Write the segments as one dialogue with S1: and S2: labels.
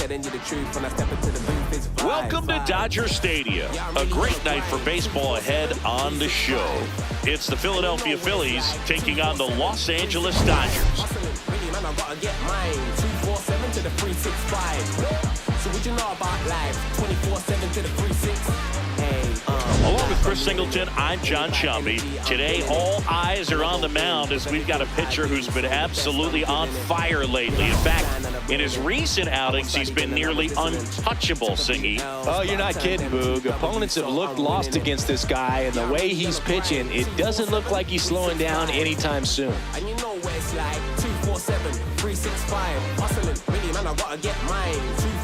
S1: telling you the truth when I step into the booth. It's vibe,
S2: Welcome to Dodger Stadium. A great night for baseball ahead on the show. It's the Philadelphia Phillies taking on the Los Angeles Dodgers.
S1: Man, I gotta get mine. 247 to the 365. So what you know about life? 24/7 to the 36.
S2: Along with Chris Singleton, I'm John Shambi. Today, all eyes are on the mound as we've got a pitcher who's been absolutely on fire lately. In fact, in his recent outings, he's been nearly untouchable, Singy.
S3: Oh, you're not kidding, Boog. Opponents have looked lost against this guy, and the way he's pitching, it doesn't look like he's slowing down anytime soon.
S1: And you know where it's like 247, 365. Hustling, really, man, I gotta get mine.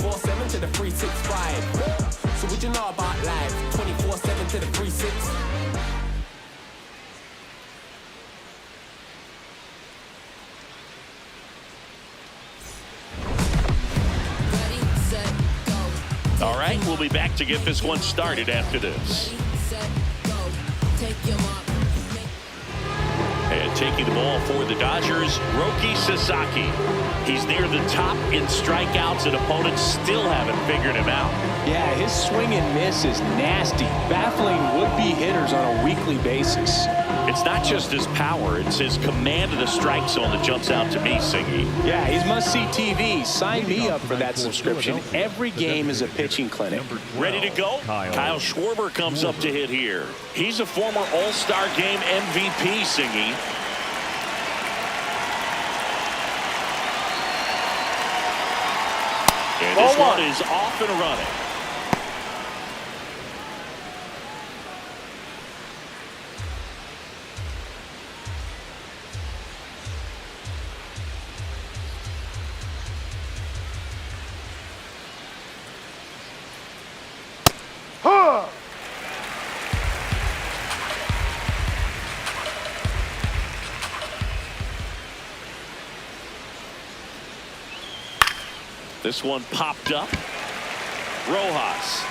S1: 247 to the 365. So what you know about life? 24/7 to the 36.
S2: All right, we'll be back to get this one started after this. And taking the ball for the Dodgers, Roki Sasaki. He's near the top in strikeouts, and opponents still haven't figured him out.
S3: Yeah, his swing and miss is nasty, baffling would-be hitters on a weekly basis.
S2: It's not just his power, it's his command of the strike zone that jumps out to me, Singy.
S3: Yeah, he's must-see TV. Sign me up for that subscription. Every game is a pitching clinic.
S2: Ready to go? Kyle Schwarber comes up to hit here. He's a former All-Star Game MVP, Singy. And this one is off and running. This one popped up. Rojas.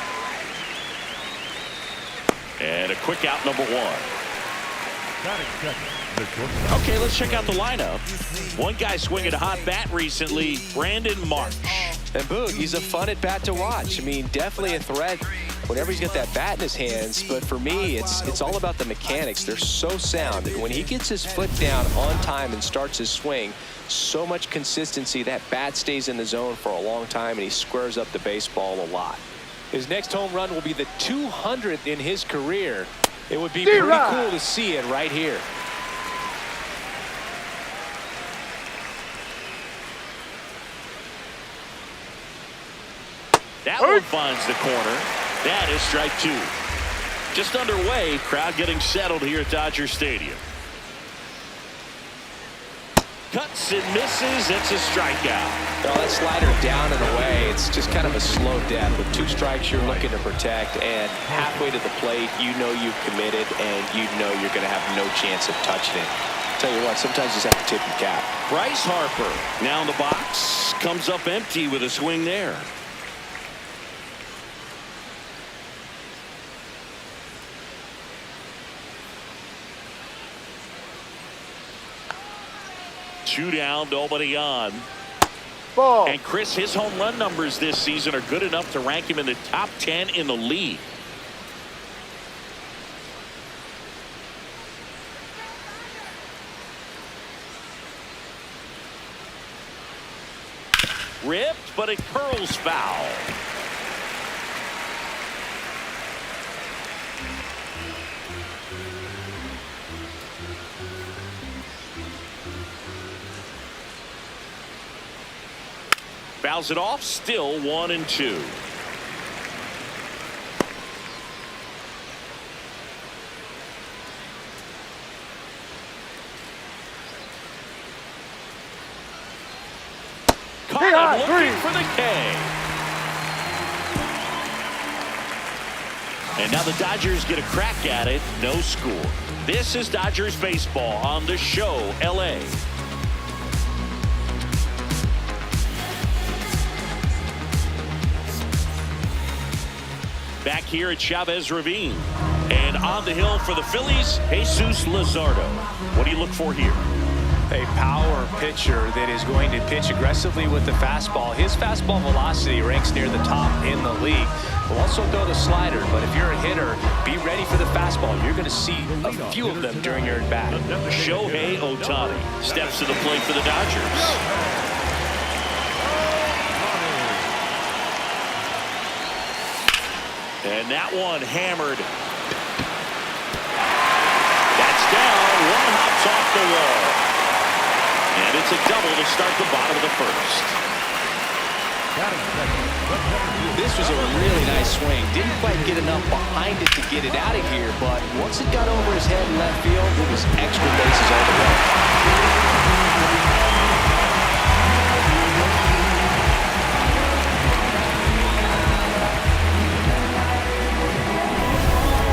S2: And a quick out, number one. Okay, let's check out the lineup. One guy swinging a hot bat recently, Brandon Marsh.
S3: And Boog, he's a fun at bat to watch. I mean, definitely a threat whenever he's got that bat in his hands. But for me, it's all about the mechanics. They're so sound. And when he gets his foot down on time and starts his swing, so much consistency, that bat stays in the zone for a long time, and he squares up the baseball a lot. His next home run will be the 200th in his career. It would be pretty cool to see it right here.
S2: That one finds the corner. That is strike two. Just underway, crowd getting settled here at Dodger Stadium. Cuts and misses. It's a strikeout.
S3: Oh, that slider down and away. It's just kind of a slow death. With two strikes you're looking to protect, and halfway to the plate, you know you've committed, and you know you're going to have no chance of touching it. Tell you what, sometimes you just have to tip your cap.
S2: Bryce Harper now in the box. Comes up empty with a swing there. Two down, nobody on.
S4: Ball.
S2: And Chris, his home run numbers this season are good enough to rank him in the top 10 in the league. Ripped, but it curls foul. Fouls it off, still 1-2. Caught him looking for the K. And now the Dodgers get a crack at it. No score. This is Dodgers baseball on the show, LA. Back here at Chavez Ravine. And on the hill for the Phillies, Jesus Luzardo. What do you look for here?
S3: A power pitcher that is going to pitch aggressively with the fastball. His fastball velocity ranks near the top in the league. We'll also go to slider, but if you're a hitter, be ready for the fastball. You're going to see a few of them during your at-bat.
S2: Shohei Ohtani steps to the plate for the Dodgers. And that one hammered. That's down. One hops off the wall. And it's a double to start the bottom of the first.
S3: This was a really nice swing. Didn't quite get enough behind it to get it out of here, but once it got over his head in left field, it was extra bases all the way.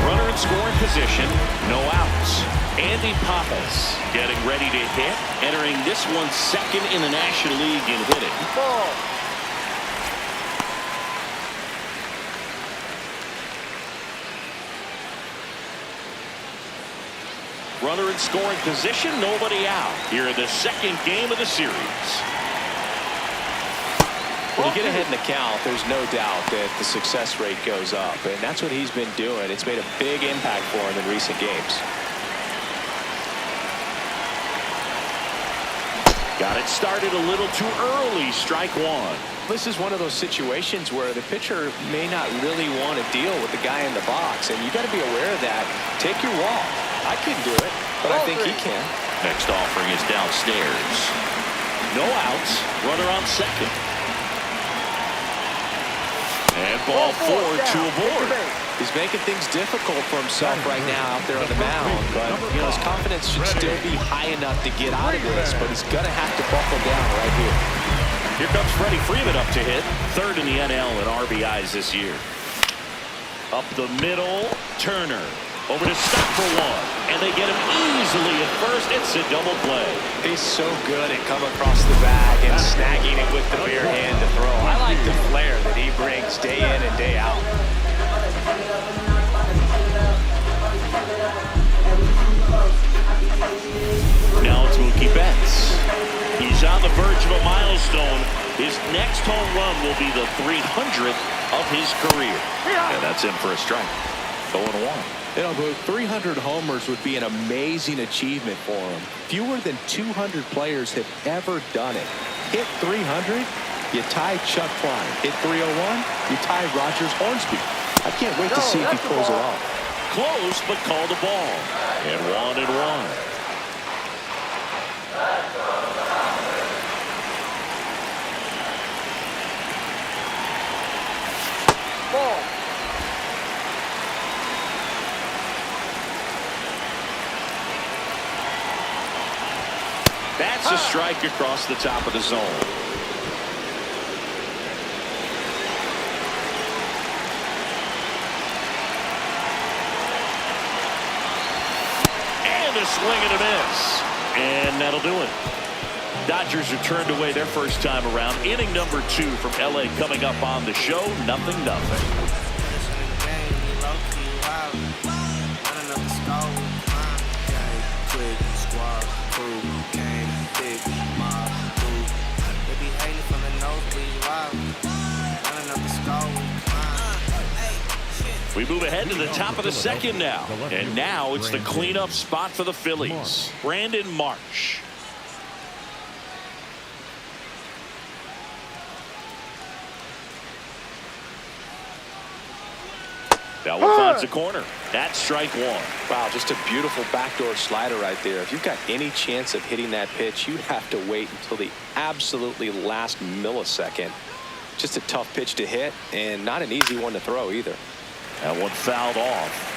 S2: Runner in scoring position, no outs. Andy Pappas getting ready to hit, entering this one second in the National League in hitting.
S4: Ball.
S2: Runner in scoring position, nobody out. Here in the second game of the series.
S3: When you get ahead in the count, there's no doubt that the success rate goes up, and that's what he's been doing. It's made a big impact for him in recent games.
S2: Got it started a little too early. Strike one.
S3: This is one of those situations where the pitcher may not really want to deal with the guy in the box, and you got to be aware of that. Take your walk. I couldn't do it, but I think he can.
S2: Next offering is downstairs. No outs. Runner on second. And ball four, two aboard.
S3: He's making things difficult for himself right now out there on the mound, but you know his confidence should still be high enough to get out of this, but he's gonna have to buckle down right here.
S2: Here comes Freddie Freeman up to hit, third in the NL in RBIs this year. Up the middle, Turner over to stop for one, and they get him easily at first. It's a double play.
S3: He's so good at coming across the bag and snagging it with the bare hand to throw. I like the flair that he brings day in and day out.
S2: Now it's Mookie Betts. He's on the verge of a milestone. His next home run will be the 300th of his career. And that's in for a strike. 0-1.
S3: You know, 300 homers would be an amazing achievement for him. Fewer than 200 players have ever done it. Hit 300, you tie Chuck Klein. Hit 301, you tie Rogers Hornsby. I can't wait to see if he pulls it off.
S2: Close, but called a ball. And 1-1.
S4: Ball.
S2: That's a strike across the top of the zone. And a swing and a miss. And that'll do it. Dodgers are turned away their first time around. Inning number 2 from LA coming up on the show. 0-0. We move ahead to the top of the second now. And now it's the cleanup spot for the Phillies. Brandon Marsh. That one finds the corner. That's strike one.
S3: Wow, just a beautiful backdoor slider right there. If you've got any chance of hitting that pitch, you'd have to wait until the absolutely last millisecond. Just a tough pitch to hit, and not an easy one to throw either.
S2: That one fouled off.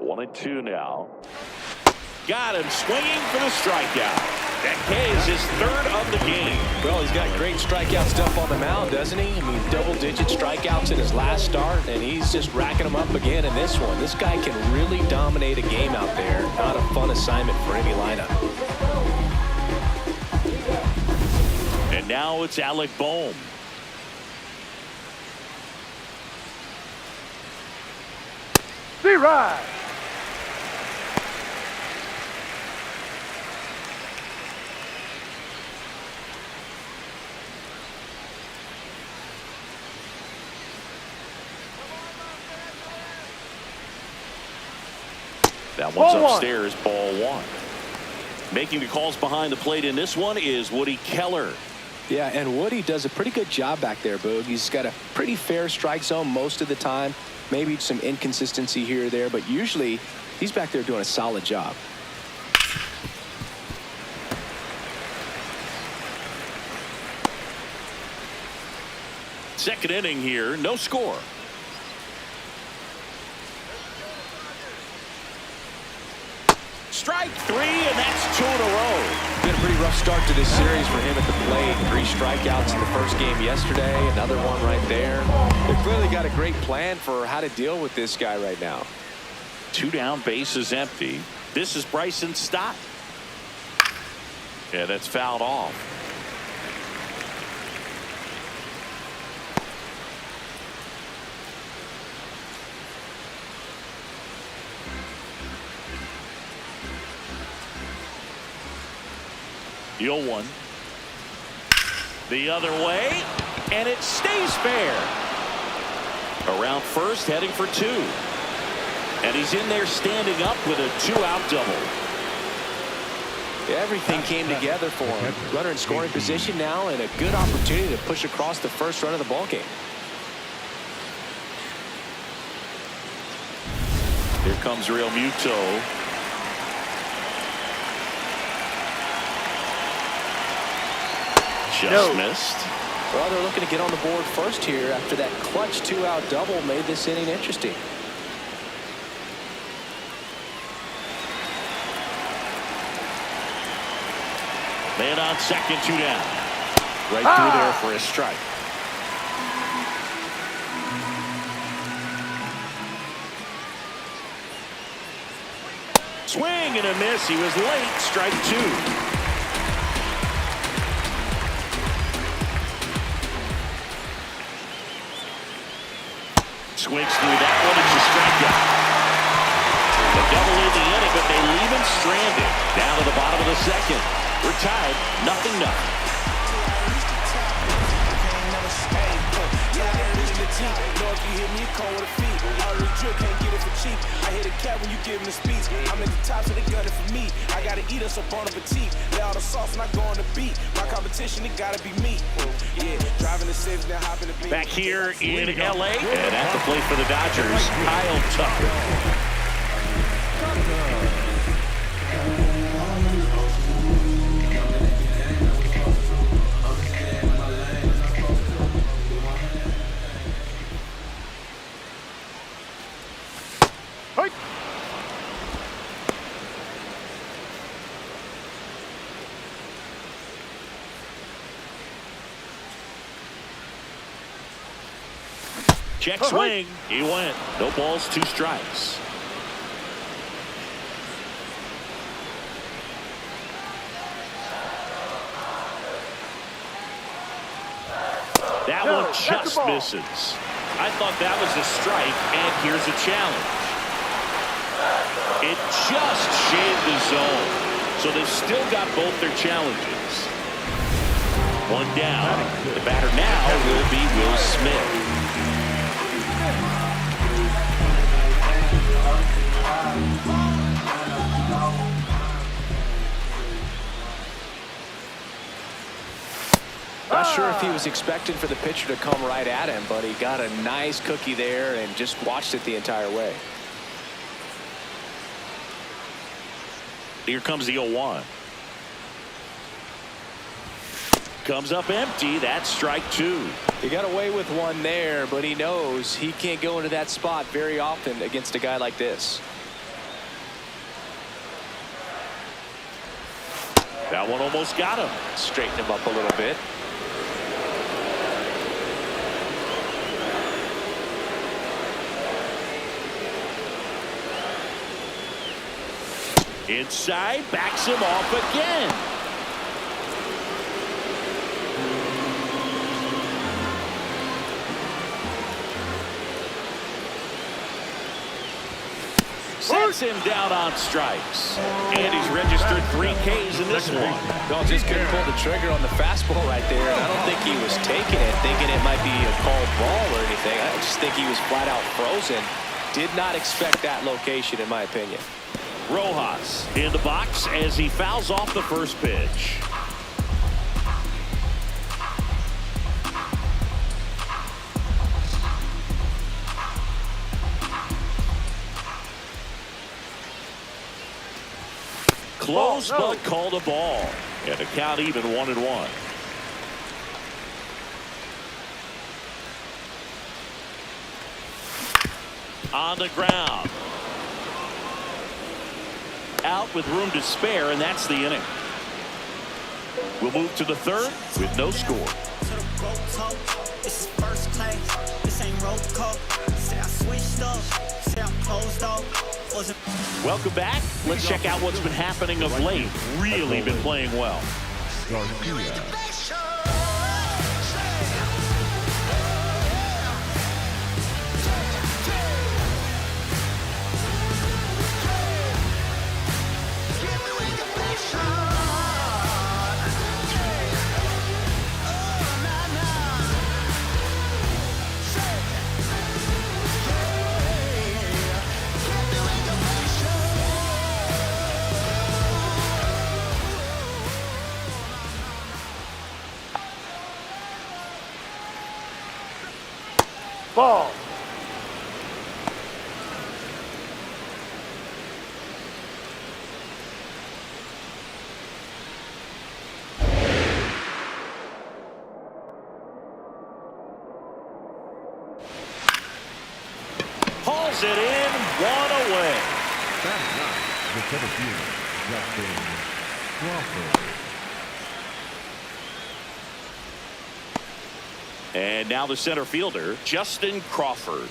S2: One and two now. Got him swinging for the strikeout. That K is his third of the game.
S3: Well, he's got great strikeout stuff on the mound, doesn't he? I mean, double-digit strikeouts in his last start, and he's just racking them up again in this one. This guy can really dominate a game out there. Not a fun assignment for any lineup.
S2: And now it's Alec Bohm.
S4: Right.
S2: That one's upstairs, ball one. Making the calls behind the plate in this one is Woody Keller.
S3: Yeah, and Woody does a pretty good job back there, Boog. He's got a pretty fair strike zone most of the time. Maybe some inconsistency here or there, but usually he's back there doing a solid job.
S2: Second inning here, no score. Strike three, and that's 2 in a row.
S3: Been a pretty rough start to this series for him at the plate. 3 strikeouts in the first game yesterday, another one right there. They've clearly got a great plan for how to deal with this guy right now.
S2: 2 down, bases empty. This is Bryson Stott. Yeah, that's fouled off. The 0-1. The other way, and it stays fair. Around first, heading for 2. And he's in there standing up with a 2-out double.
S3: Everything came together for him. Runner in scoring position now, and a good opportunity to push across the first run of the ballgame.
S2: Here comes Real Muto. Just missed.
S3: Well, they're looking to get on the board first here after that clutch 2-out double made this inning interesting.
S2: Man on second, 2 down. Right through there for a strike. Swing and a miss. He was late. Strike 2. Swings through that one. It's a strikeout. The double in the inning, but they leave him stranded. Down to the bottom of the second. We're tied, 0-0.
S1: I hit a cat when you give him the speech. I'm at the top, so they gunning for me. I gotta eat us up on a petite. Lay all the sauce and I go on the beat. My competition, it gotta be me. Yeah, driving the 6, then hopping the beat.
S2: Back here in LA, and at the plate for the Dodgers, Kyle Tucker. Check swing. He went. No balls, 2 strikes. That one just misses. I thought that was a strike, and here's a challenge. It just shaved the zone. So they've still got both their challenges. 1 down. The batter now will be Will Smith.
S3: Not sure if he was expecting for the pitcher to come right at him, but he got a nice cookie there and just watched it the entire way.
S2: Here comes the 0-1. Comes up empty. That's strike 2.
S3: He got away with one there, but he knows he can't go into that spot very often against a guy like this.
S2: That one almost got him.
S3: Straighten him up a little bit.
S2: Inside, backs him off again. Sets him down on strikes. And he's registered 3 Ks in this one.
S3: No, just couldn't pull the trigger on the fastball right there. And I don't think he was taking it, thinking it might be a called ball or anything. I just think he was flat out frozen. Did not expect that location, in my opinion.
S2: Rojas in the box as he fouls off the first pitch. Close, but called a ball. And the count even 1-1. On the ground. Out with room to spare, and that's the inning. We'll move to the third with no score. Welcome back. Let's check out what's been happening of late. Really been playing well.
S4: Ball.
S2: Hauls it in, 1 away.
S5: The center fielder, Justin Crawford.
S2: And now the center fielder, Justin Crawford.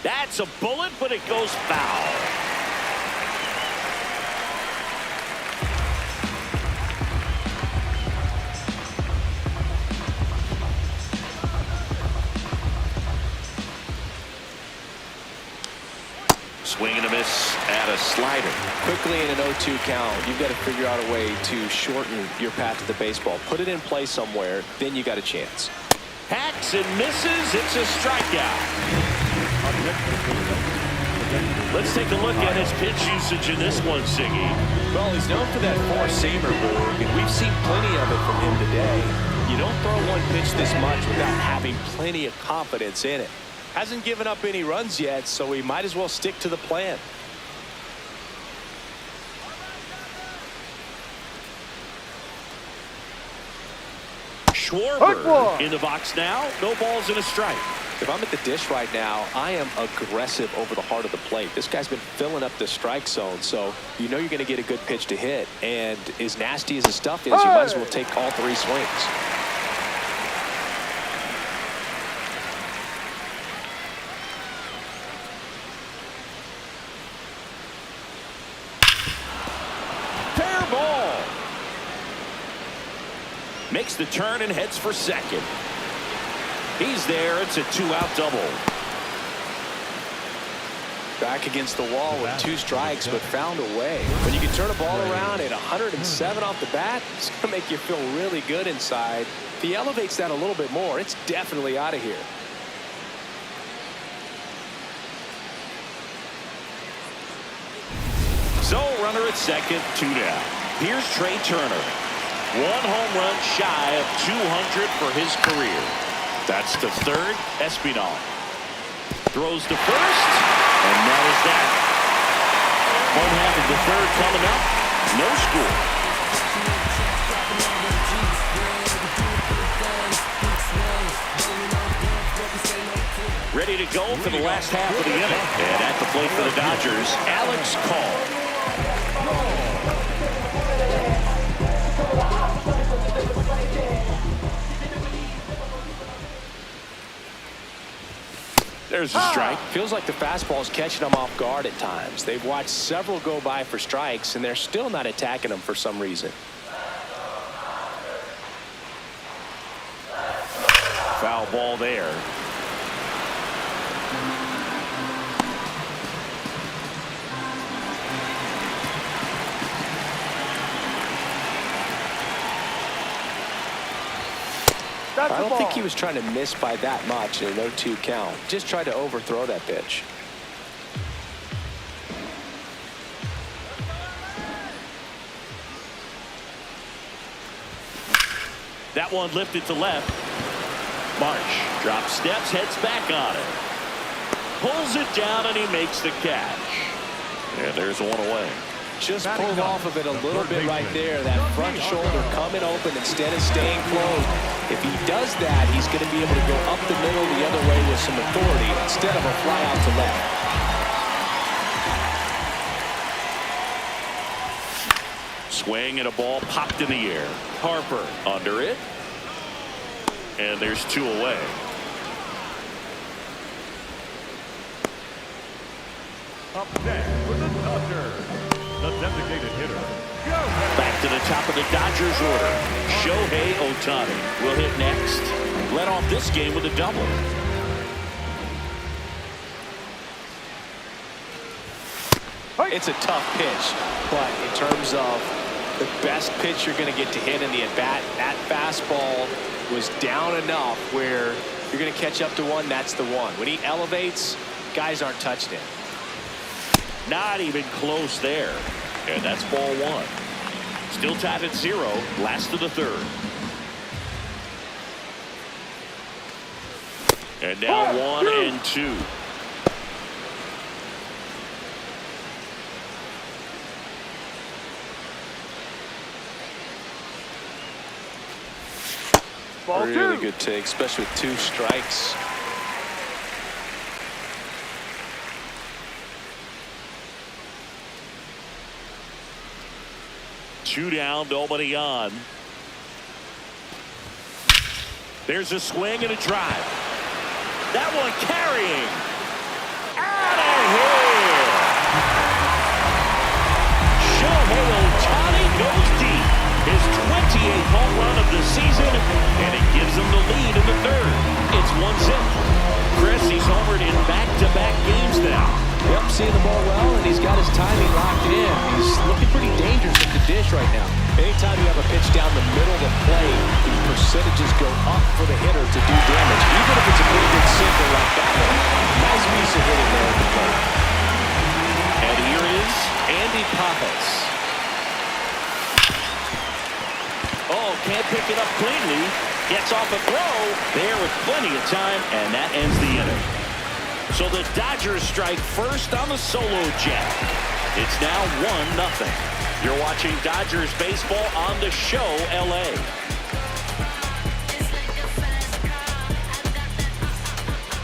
S2: That's a bullet, but it goes foul. Swing and a miss at a slider.
S3: Quickly in an 0-2 count, you've got to figure out a way to shorten your path to the baseball. Put it in play somewhere, then you got a chance.
S2: Hacks and misses. It's a strikeout. Let's take a look at his pitch usage in this one, Siggy.
S3: Well, he's known for that four-seamer, Borg, and we've seen plenty of it from him today. You don't throw one pitch this much without having plenty of confidence in it. Hasn't given up any runs yet, so we might as well stick to the plan.
S2: Schwarber in the box now. No balls and a strike.
S3: If I'm at the dish right now, I am aggressive over the heart of the plate. This guy's been filling up the strike zone, so you know you're going to get a good pitch to hit. And as nasty as his stuff is, you might as well take all 3 swings.
S2: Makes the turn and heads for second. He's there. It's a 2-out double.
S3: Back against the wall with 2 strikes, but found a way. When you can turn a ball around at 107 off the bat, it's going to make you feel really good inside. If he elevates that a little bit more, it's definitely out of here.
S2: So runner at second, 2 down. Here's Trey Turner. 1 home run shy of 200 for his career. That's to third. Espinal throws to first, and that is that. Home half of the third coming up. No score. Ready to go for the last half of the inning. And at the plate for the Dodgers, Alex Call. There's a strike.
S3: Feels like the fastball is catching them off guard at times. They've watched several go by for strikes, and they're still not attacking them for some reason.
S2: Foul ball there.
S3: I don't think he was trying to miss by that much in an 0-2 count. Just tried to overthrow that pitch.
S2: That one lifted to left. Marsh drops steps, heads back on it. Pulls it down, and he makes the catch. And there's one away.
S3: Just pulled off of it a little bit right there. That front shoulder coming open instead of staying closed. If he does that, he's going to be able to go up the middle the other way with some authority instead of a fly out to left.
S2: Swing and a ball popped in the air. Harper under it. And there's two away.
S5: Up next for the Dodgers, the designated hitter.
S2: Back to the top of the Dodgers order. Shohei Ohtani will hit next. Led off this game with a double.
S3: It's a tough pitch, but in terms of the best pitch you're going to get to hit in the at-bat, that fastball was down enough where you're going to catch up to one. That's the one. When he elevates, guys aren't touching it.
S2: Not even close there. And that's ball one. Still tied at 0. Last of the third. And now 1 and 2.
S3: Really good take, especially with 2 strikes.
S2: Two down, nobody on. There's a swing and a drive. That one carrying. Out of here. Shohei Ohtani goes deep. His 28th home run of the season, and it gives him the lead in the third. It's 1-zip. Chris, he's homered in back-to-back games now.
S3: Yep, seeing the ball well, and he's got his timing locked in. He's looking pretty dangerous at the dish right now. Anytime you have a pitch down the middle of the plate, the percentages go up for the hitter to do damage, even if it's a pretty good single like that one. Nice piece of hitting there at the plate.
S2: And here is Andy Pappas. Oh, can't pick it up cleanly. Gets off a throw there with plenty of time, and that ends the inning. So the Dodgers strike first on the solo jet. It's now 1-0. You're watching Dodgers baseball on the Show LA.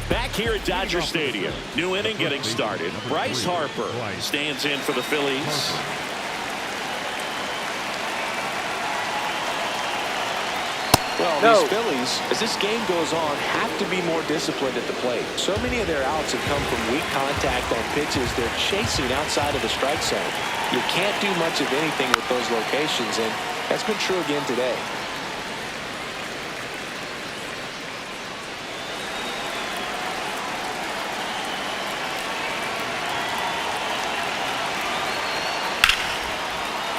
S2: Back here at Dodger Stadium. New inning getting started. Bryce Harper stands in for the Phillies.
S3: Well, these Phillies, as this game goes on, have to be more disciplined at the plate. So many of their outs have come from weak contact on pitches they're chasing outside of the strike zone. You can't do much of anything with those locations, and that's been true again today.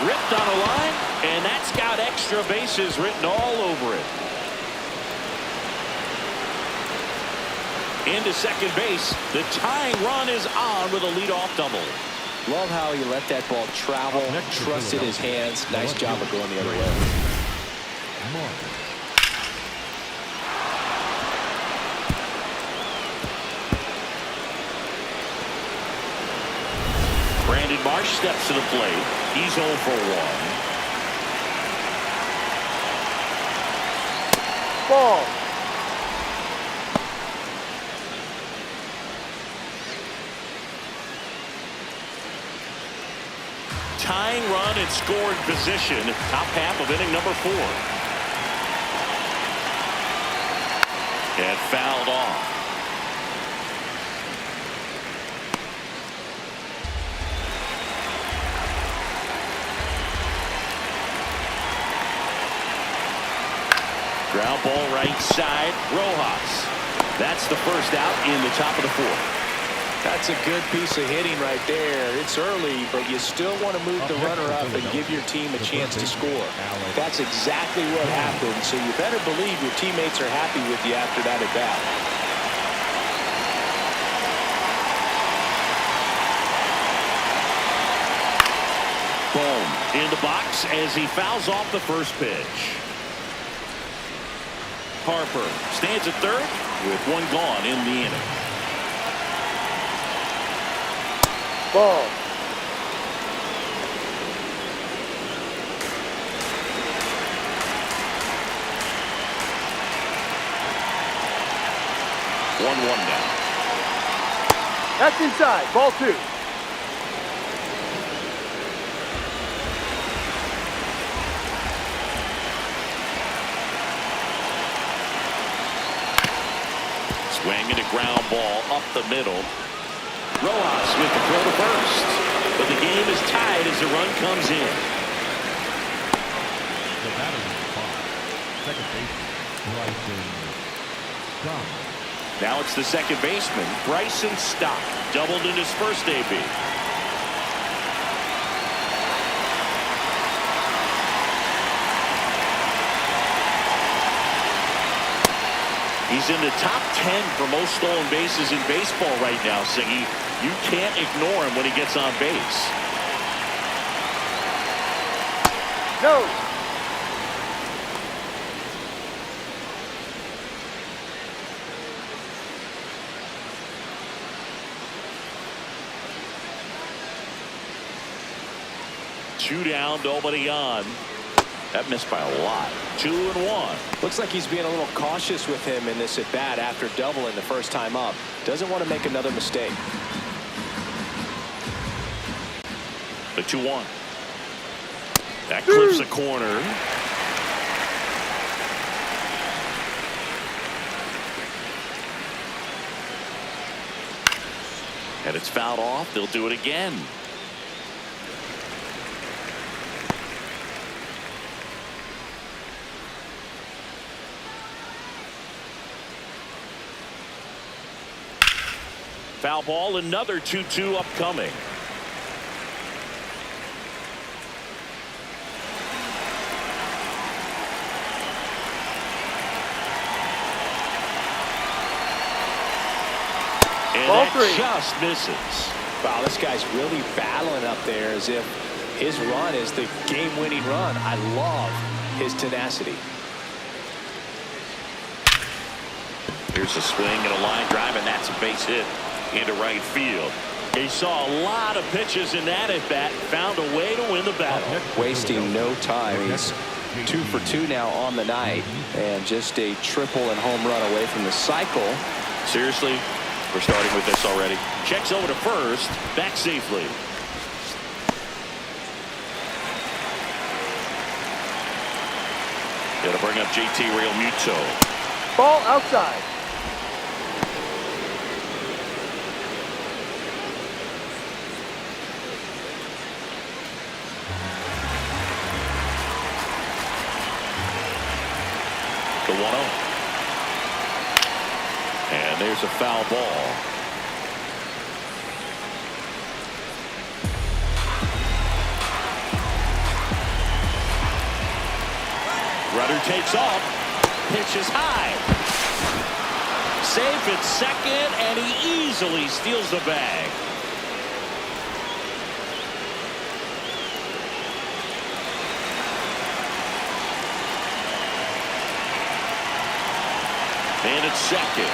S2: Ripped on a line, and that's got extra bases written all over it. Into second base. The tying run is on with a leadoff double.
S3: Love how he let that ball travel, trusted his hands. Nice job of going the other way.
S2: Brandon Marsh steps to the plate. He's 0 for 1. tying run in scoring position, top half of inning number 4. And fouled off. Ground ball right side, Rojas. That's the first out in the top of the 4th.
S3: That's a good piece of hitting right there. It's early, but you still want to move the runner up and give your team a chance to score. That's exactly what happened, so you better believe your teammates are happy with you after that at bat.
S2: Boom in the box as he fouls off the first pitch. Harper stands at third with one gone in the inning.
S3: Ball.
S2: One now.
S4: That's inside. Ball 2.
S2: Swing and a ground ball up the middle. Rojas with the throw to first. But the game is tied as the run comes in.
S5: The batter is caught. Second baseman, Bryson Stock.
S2: Now it's the second baseman, Bryson Stock. Doubled in his first AB. He's in the top 10 for most stolen bases in baseball right now, Singy. You can't ignore him when he gets on base.
S4: No.
S2: Two down, nobody on. That missed by a lot. 2-1.
S3: Looks like he's being a little cautious with him in this at bat after doubling the first time up. Doesn't want to make another mistake.
S2: The 2-1. That clips a corner. And it's fouled off. They'll do it again. Foul ball, another 2-2 upcoming. And
S4: Ball
S2: that
S4: 3.
S2: just misses.
S3: Wow, this guy's really battling up there as if his run is the game-winning run. I love his tenacity.
S2: Here's a swing and a line drive, and that's a base hit into right field. He saw a lot of pitches in that at bat, found a way to win the battle.
S3: Wasting no time. He's 2 for 2 now on the night, and just a triple and home run away from the cycle.
S2: Seriously, we're starting with this already. Checks over to first, back safely. Gonna bring up JT Realmuto.
S4: Ball outside.
S2: The 1-0. And there's a foul ball. Rudder takes off. Pitch is high. Safe at second, and he easily steals the bag. And it's second.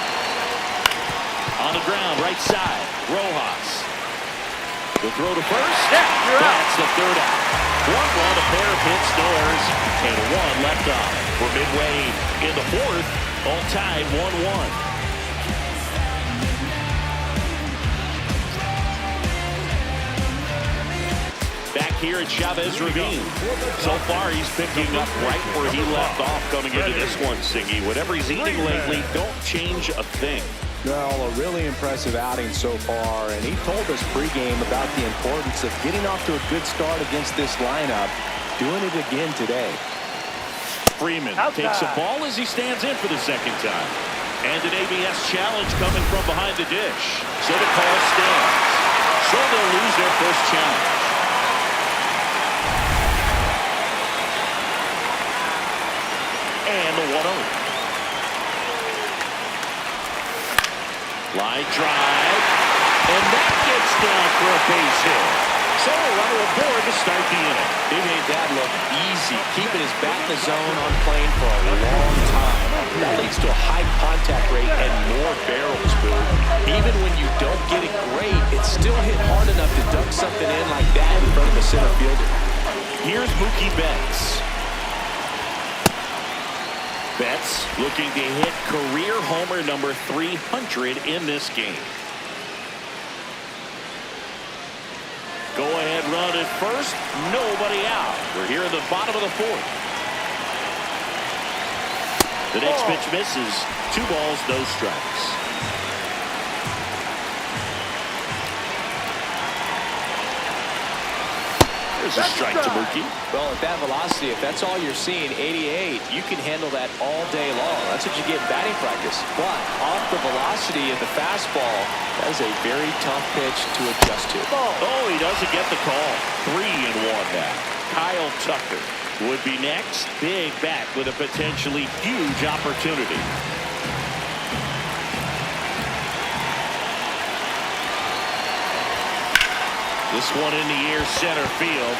S2: On the ground, right side, Rojas. The throw to first.
S4: Yeah, you're out.
S2: That's the third out. 1 run, a pair of hits, no errors, and 1 left on. We're midway in the 4th, all tied 1-1. Back here at Chavez Ravine. So far, he's picking up right where he left off coming into this one, Siggy. Whatever he's eating lately, don't change a thing.
S3: Well, a really impressive outing so far, and he told us pregame about the importance of getting off to a good start against this lineup, doing it again today.
S2: Freeman takes a ball as he stands in for the second time. And an ABS challenge coming from behind the dish. So the call stands. So they'll lose their first challenge. And the 1-0. Line drive. And that gets down for a base hit. So a runner aboard to start the inning.
S3: They made that look easy, keeping his bat in the zone on plane for a long time. That leads to a high contact rate and more barrels, Boo. Even when you don't get it great, it's still hit hard enough to dunk something in like that in front of the center fielder.
S2: Here's Mookie Betts. Betts looking to hit career homer number 300 in this game. Go ahead run at first. Nobody out. We're here in the bottom of the fourth. The next pitch misses. 2 balls, no strikes. There's a strike to Mookie.
S3: Well, at that velocity, if that's all you're seeing, 88, you can handle that all day long. That's what you get in batting practice. But off the velocity of the fastball, that is a very tough pitch to adjust to.
S2: Oh, he doesn't get the call. 3-1 now. Kyle Tucker would be next. Big bat with a potentially huge opportunity. This one in the air, center field.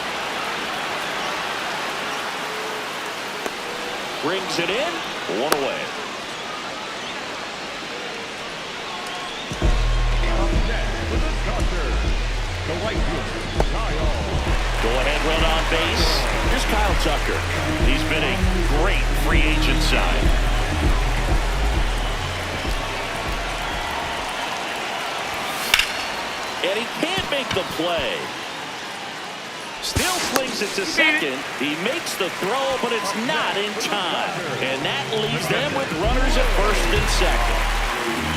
S2: Brings it in. 1 away. Go ahead run on base. Here's Kyle Tucker. He's been a great free agent sign. And he can't make the play. Still slings it to second. He makes the throw, but it's not in time. And that leaves them with runners at first and second.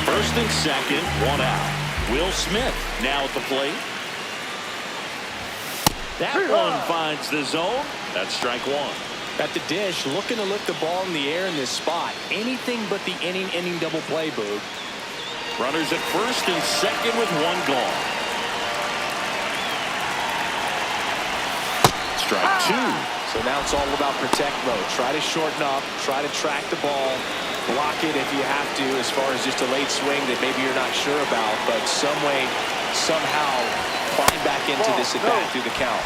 S2: First and second, 1 out. Will Smith now at the plate. That one finds the zone. That's strike 1.
S3: At the dish, looking to lift the ball in the air in this spot. Anything but the inning double play, Boog.
S2: Runners at first and second with 1 gone. Strike 2.
S3: So now it's all about protect mode. Try to shorten up, try to track the ball, block it if you have to, as far as just a late swing that maybe you're not sure about, but some way, somehow climb back into this at bat through the count.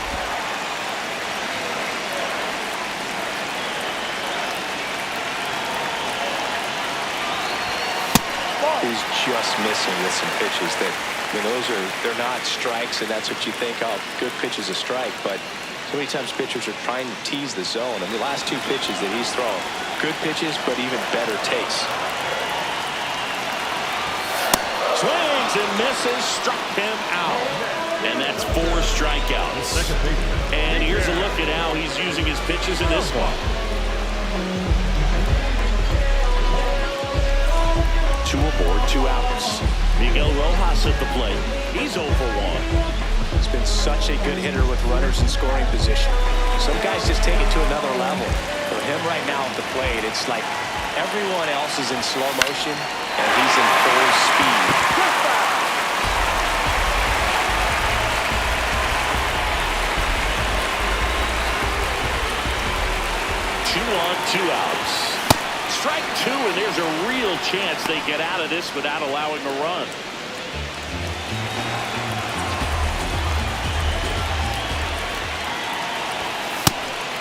S3: Is just missing with some pitches that, I mean, they're not strikes, and that's what you think, oh, good pitch is a strike, but so many times pitchers are trying to tease the zone. I mean, the last 2 pitches that he's thrown, good pitches, but even better takes.
S2: Swings and misses, struck him out. And that's 4 strikeouts. And here's a look at how he's using his pitches in this one. 2 aboard, 2 outs. Miguel Rojas at the plate. He's 0 for 1.
S3: He's been such a good hitter with runners in scoring position. Some guys just take it to another level. For him right now at the plate, it's like everyone else is in slow motion, and he's in full speed.
S2: 2 on, 2 outs. Strike 2, and there's a real chance they get out of this without allowing a run.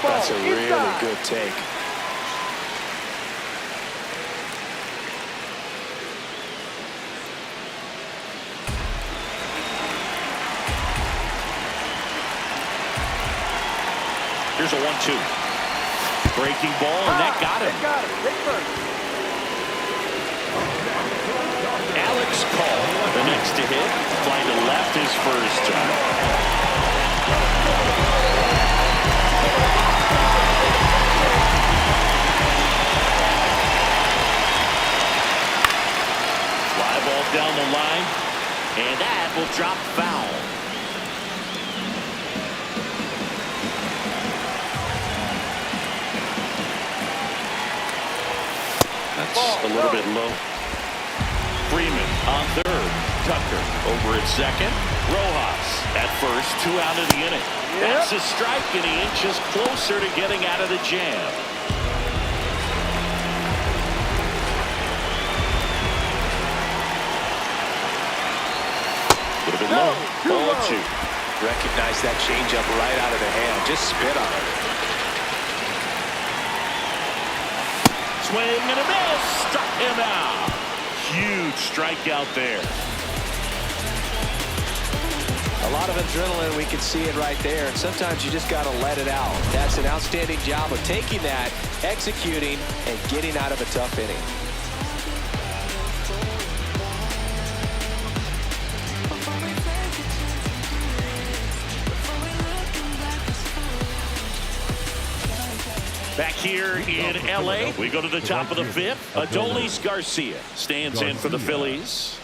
S3: That's a really good take.
S2: Here's a 1-2. Breaking ball, and that got him. Alex Call, the next to hit. Flying to left his first time. And that will drop foul. That's a little bit low. Freeman on third. Tucker over at second. Rojas at first. 2 out of the inning. That's a strike, and he inches closer to getting out of the jam. A little bit low. Ball 2.
S3: Recognize that changeup right out of the hand. Just spit on it.
S2: Swing and a miss. Struck him out. Huge strikeout there.
S3: A lot of adrenaline, we can see it right there. And sometimes you just got to let it out. That's an outstanding job of taking that, executing, and getting out of a tough inning.
S2: Back here in L.A., we go to the top of the 5th. Adolis Garcia stands in for the Phillies.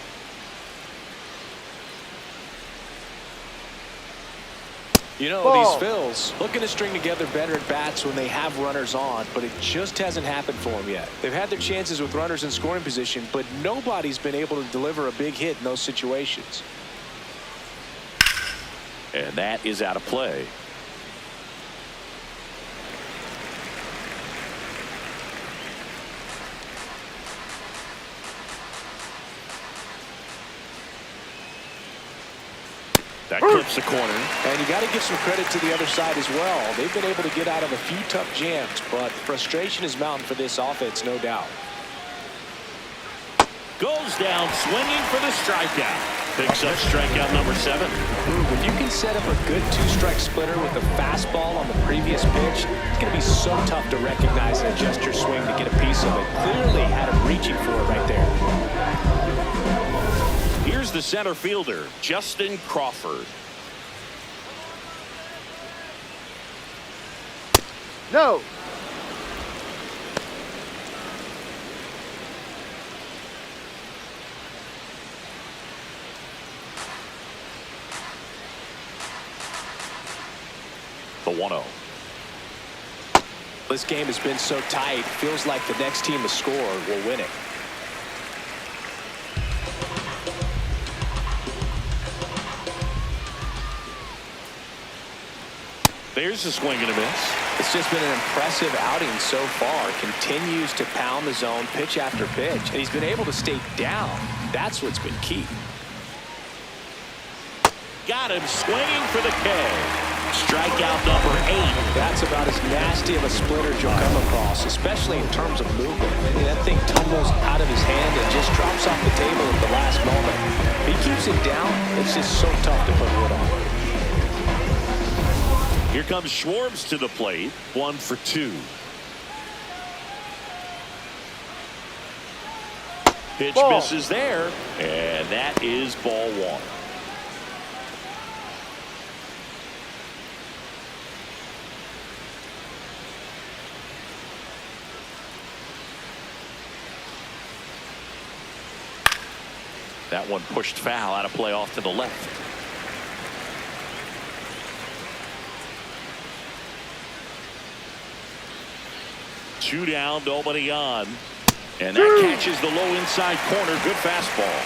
S3: You know, these Phils looking to string together better at bats when they have runners on, but it just hasn't happened for them yet. They've had their chances with runners in scoring position, but nobody's been able to deliver a big hit in those situations.
S2: And that is out of play. That clips the corner.
S3: And you got to give some credit to the other side as well. They've been able to get out of a few tough jams, but frustration is mounting for this offense, no doubt.
S2: Goes down swinging for the strikeout. Picks up strikeout number 7.
S3: When you can set up a good 2-strike splitter with a fastball on the previous pitch, it's going to be so tough to recognize and adjust your swing to get a piece of it. Clearly had him reaching for it right there.
S2: Here's the center fielder, Justin Crawford.
S4: No.
S2: The 1-0.
S3: This game has been so tight, feels like the next team to score will win it.
S2: There's a swing and a miss.
S3: It's just been an impressive outing so far. Continues to pound the zone pitch after pitch, and he's been able to stay down. That's what's been key.
S2: Got him swinging for the K. Strikeout number 8.
S3: That's about as nasty of a splitter as you'll come across, especially in terms of movement. I mean, that thing tumbles out of his hand and just drops off the table at the last moment. He keeps it down. It's just so tough to put wood on.
S2: Here comes Schwartz to the plate. 1 for 2. Pitch misses there, and that is ball 1. That one pushed foul, out of play off to the left. Two down, nobody on. And that catches the low inside corner. Good fastball.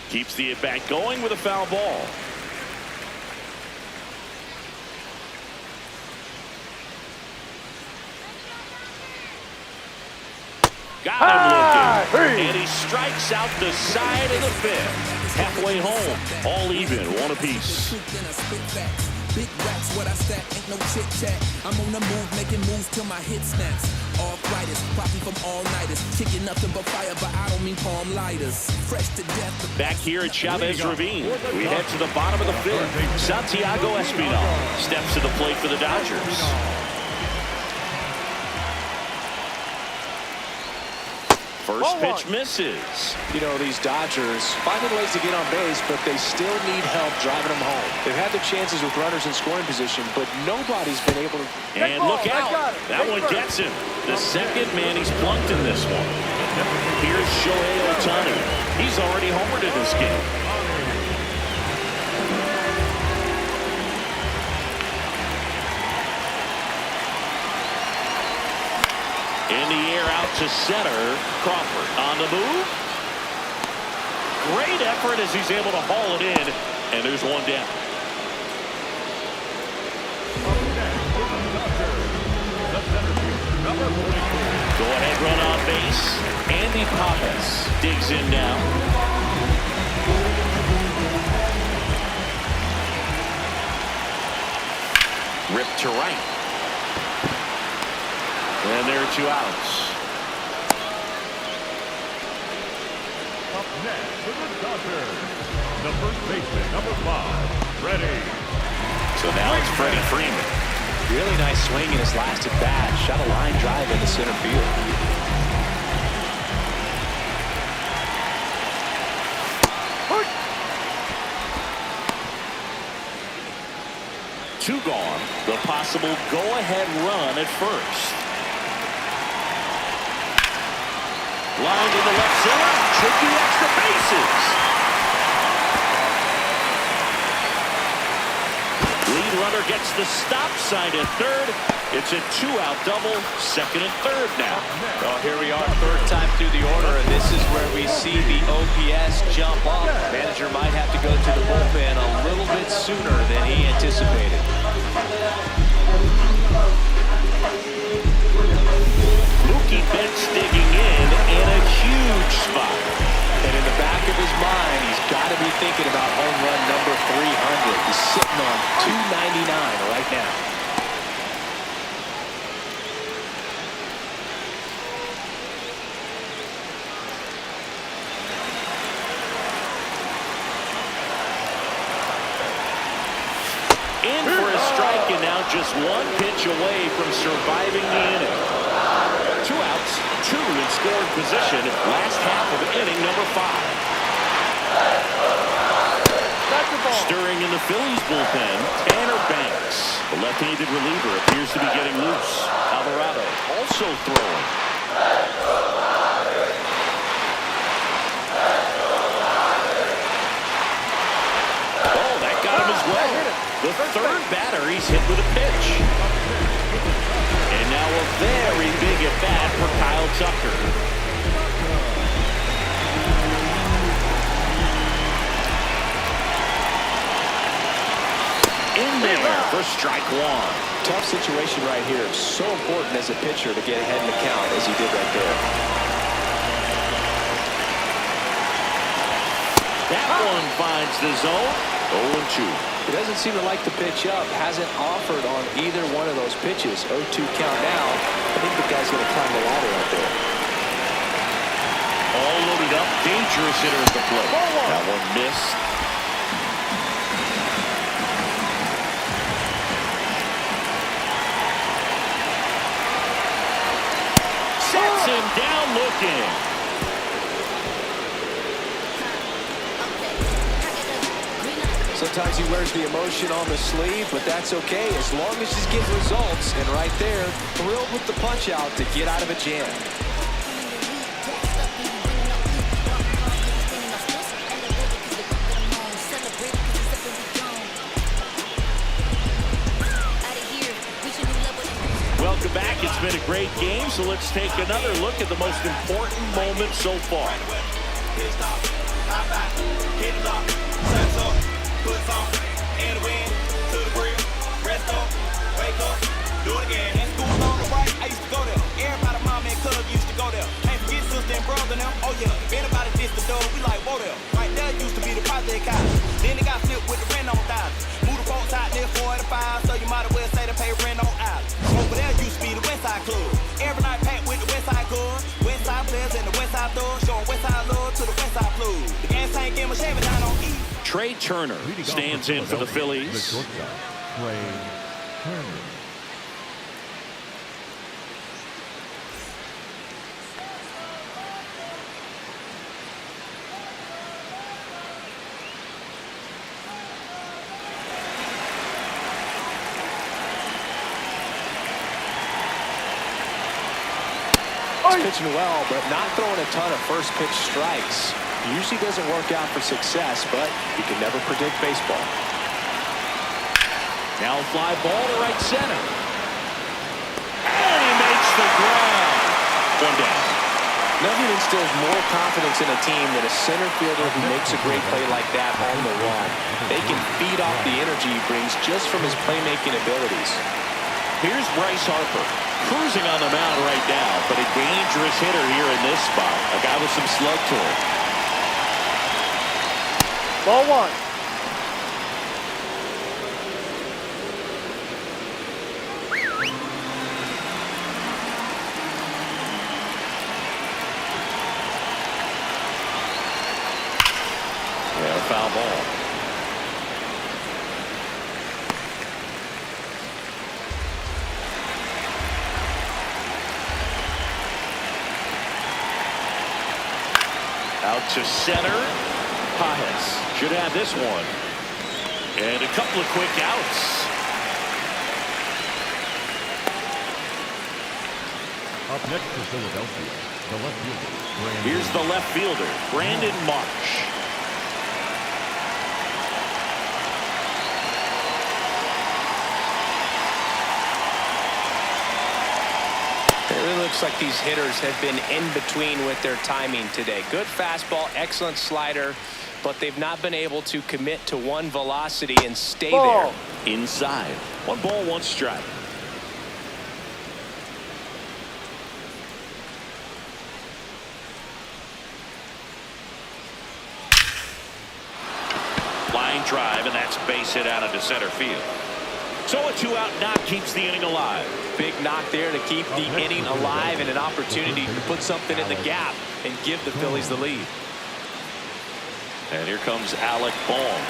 S2: Keeps the at-bat going with a foul ball. Got him looking. And he strikes out the side of the 5th. Halfway home, all even, 1 apiece.
S6: Big racks, what I stack, ain't no chit chat. I'm on the move, making moves till my hit snaps. Arthritis, popping from all-nighters. Kicking nothing but fire, but I don't mean palm lighters. Fresh to death.
S2: Back here at Chavez Ravine, we head to the bottom of the 5th. Santiago Espinal steps to the plate for the Dodgers. First pitch misses.
S3: You know, these Dodgers finding ways to get on base, but they still need help driving them home. They've had their chances with runners in scoring position, but nobody's been able to.
S2: And look out. That one gets him. The second man he's plunked in this one. Here's Shohei Ohtani. He's already homered in this game. In the air out to center. Crawford on the move. Great effort as he's able to haul it in. And there's one down. Go ahead run on base. Andy Pappas digs in now. Ripped to right. And there are 2 outs.
S5: Up next for the Dodgers, the first baseman, number 5, Freddie.
S2: So now it's Freddie Freeman.
S3: Really nice swing in his last at bat. Shot a line drive into center field.
S2: Two gone. The possible go-ahead run at first. Line to the left center. Tricky extra bases. Lead runner gets the stop sign at third. It's a 2-out double. Second and third now.
S3: Well, here we are, third time through the order, and this is where we see the OPS jump up. Manager might have to go to the bullpen a little bit sooner than he anticipated.
S2: Mookie Betts digging in a huge spot.
S3: And in the back of his mind, he's got to be thinking about home run number 300. He's sitting on 299 right now.
S2: In for a strike, and now just one pitch away from surviving the inning. 2 outs, 2 in scoring position. Last half of inning number 5. Stirring in the Phillies bullpen, Tanner Banks. The left-handed reliever appears to be getting loose. Alvarado also throwing. Oh, that got him as well. The third batter he's hit with a pitch. And now a very big at-bat for Kyle Tucker. In there for strike 1.
S3: Tough situation right here. So important as a pitcher to get ahead in the count as he did right there.
S2: That one finds the zone. 0-2.
S3: He doesn't seem to like the pitch up. Hasn't offered on either one of those pitches. 0-2 count now. I think the guy's going to climb the ladder out there.
S2: All loaded up. Dangerous hitter at the plate. That one missed. Sets him down looking.
S3: Sometimes he wears the emotion on the sleeve, but that's okay as long as he's getting results. And right there, thrilled with the punch out to get out of a jam.
S2: Welcome back. It's been a great game, so let's take another look at the most important moment so far.
S7: Puts on, and win, to the grill, rest up, wake up, do it again. And school on the right, I used to go there. Everybody, mom and cuz used to go there. Can't forget sister and brother now, oh yeah. Anybody diss the dog, we like, whoa there. Right there used to be the project house. Then it got flipped with the rent on thousand. Move the folks out near 45, so you might as well say they pay rent on island. Over there used to be the West Side Club. Every night packed with the West Side Club. West Side players and the West Side Thug, showing West Side love to the West Side Club. The gas tank in my Chevy down on E.
S2: Trey Turner stands in for the Phillies.
S5: Trey Turner.
S3: He's pitching well, but not throwing a ton of first pitch strikes. Usually doesn't work out for success, but you can never predict baseball.
S2: Now fly ball to right center. And he makes the grab. One down.
S3: Nothing instills more confidence in a team than a center fielder who makes a great play like that on the run. They can feed off the energy he brings just from his playmaking abilities.
S2: Here's Bryce Harper, cruising on the mound right now, but a dangerous hitter here in this spot. A guy with some slug to him.
S4: Ball 1.
S2: Yeah, foul ball. Out to center. Pajes should have this one. And a couple of quick outs.
S5: Up next for Philadelphia, the left fielder.
S2: Here's the left fielder, Brandon Marsh.
S3: It really looks like these hitters have been in between with their timing today. Good fastball, excellent slider, but they've not been able to commit to one velocity and stay
S4: Ball.
S3: there.
S2: Inside. 1 ball, 1 strike. Line drive, and that's base hit out into center field. So a 2-out knock keeps the inning alive.
S3: Big knock there to keep the inning alive and an opportunity to put something in the gap and give the Phillies the lead.
S2: And here comes Alec Bohm.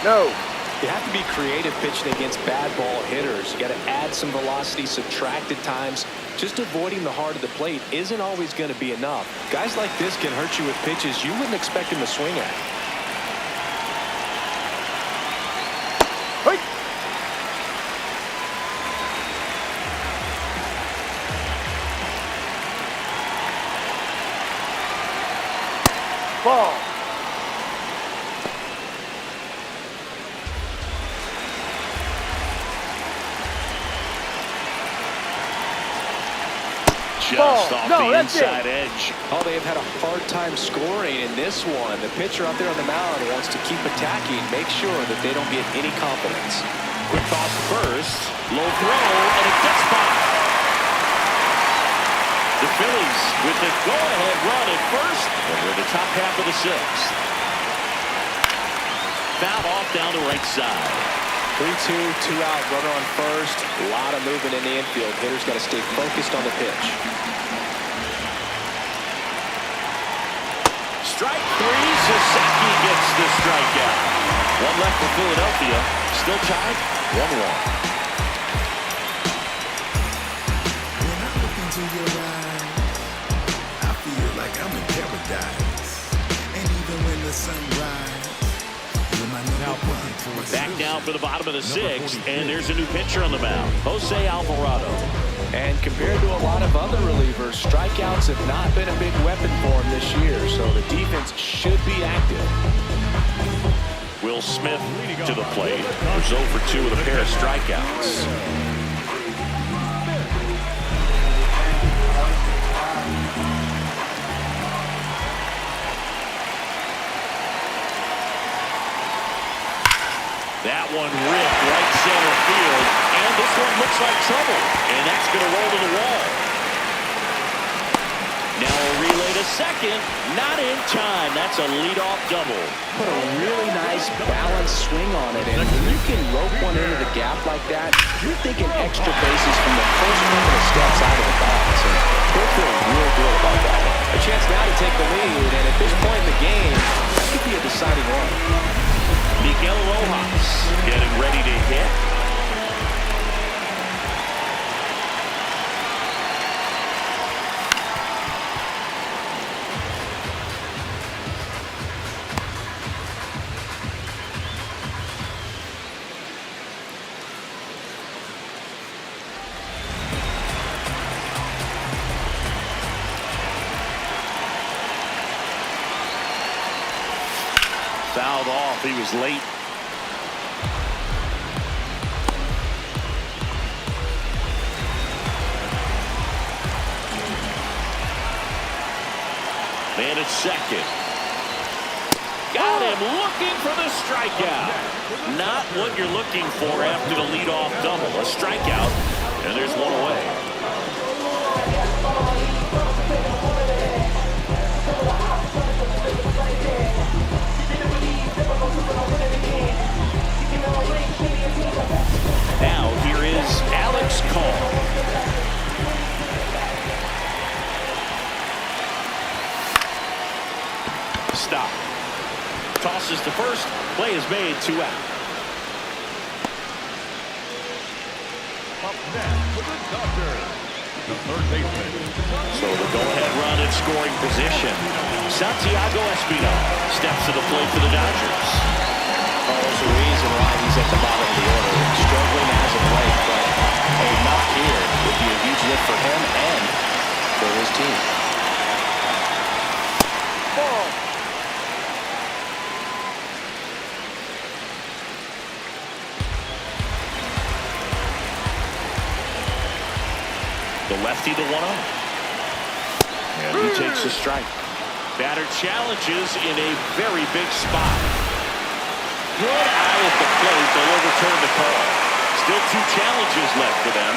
S4: No.
S3: You have to be creative pitching against bad ball hitters. You got to add some velocity, subtract at times. Just avoiding the heart of the plate isn't always going to be enough. Guys like this can hurt you with pitches you wouldn't expect him to swing at.
S4: Hey. Ball.
S2: Just off
S4: No,
S2: the
S4: that's
S2: inside
S4: it.
S2: edge.
S3: Oh, they have had a hard time scoring in this one. The pitcher out there on the mound wants to keep attacking, make sure that they don't get any confidence.
S2: Quick toss first. Low throw, and it gets by. The Phillies with the go-ahead run at first, and we're in the top half of the 6th. Foul off down the right side.
S3: 3-2, 2-out, runner on first. A lot of movement in the infield. Hitters got to stay focused on the pitch.
S2: Strike 3, Sasaki gets the strikeout. 1 left for Philadelphia. Still tied, 1-1.
S6: When I look into your eyes, I feel like I'm in paradise. And even when the sun rises, you're my number one.
S2: Back now for the bottom of the 6th, and there's a new pitcher on the mound, Jose Alvarado.
S3: And compared to a lot of other relievers, strikeouts have not been a big weapon for him this year, so the defense should be active.
S2: Will Smith to the plate. Who's 0 for 2 with a pair of strikeouts. That one ripped right center field, and this one looks like trouble, and that's going to roll to the wall. Now a relay to second, not in time. That's a leadoff double.
S3: Put a really nice balanced swing on it, and when you can rope one into the gap like that, you're thinking extra bases from the first one that steps out of the box, and they'll feel real good about that. A chance now to take the lead, and at this point in the game, that could be a deciding run.
S2: Miguel Rojas getting ready to hit. Fouled off. He was late. Man at second. Got him looking for the strikeout. Not what you're looking for after the leadoff double. A strikeout, and there's one away. Now here is Alex Call. Stop. Tosses to first. Play is made. 2 out.
S5: Up next for the Dodgers, the third baseman.
S2: So the go-ahead run in scoring position. Santiago Espino steps to the plate for the Dodgers.
S3: Oh, there's a reason why he's at the bottom of the order. Struggling as of late, but a knock here would be a huge lift for him and for his team.
S4: Ball.
S2: The lefty, the 1-0. And he takes a strike. Batter challenges in a very big spot. Good eye at the plate. They'll overturn the call. Still 2 challenges left for them.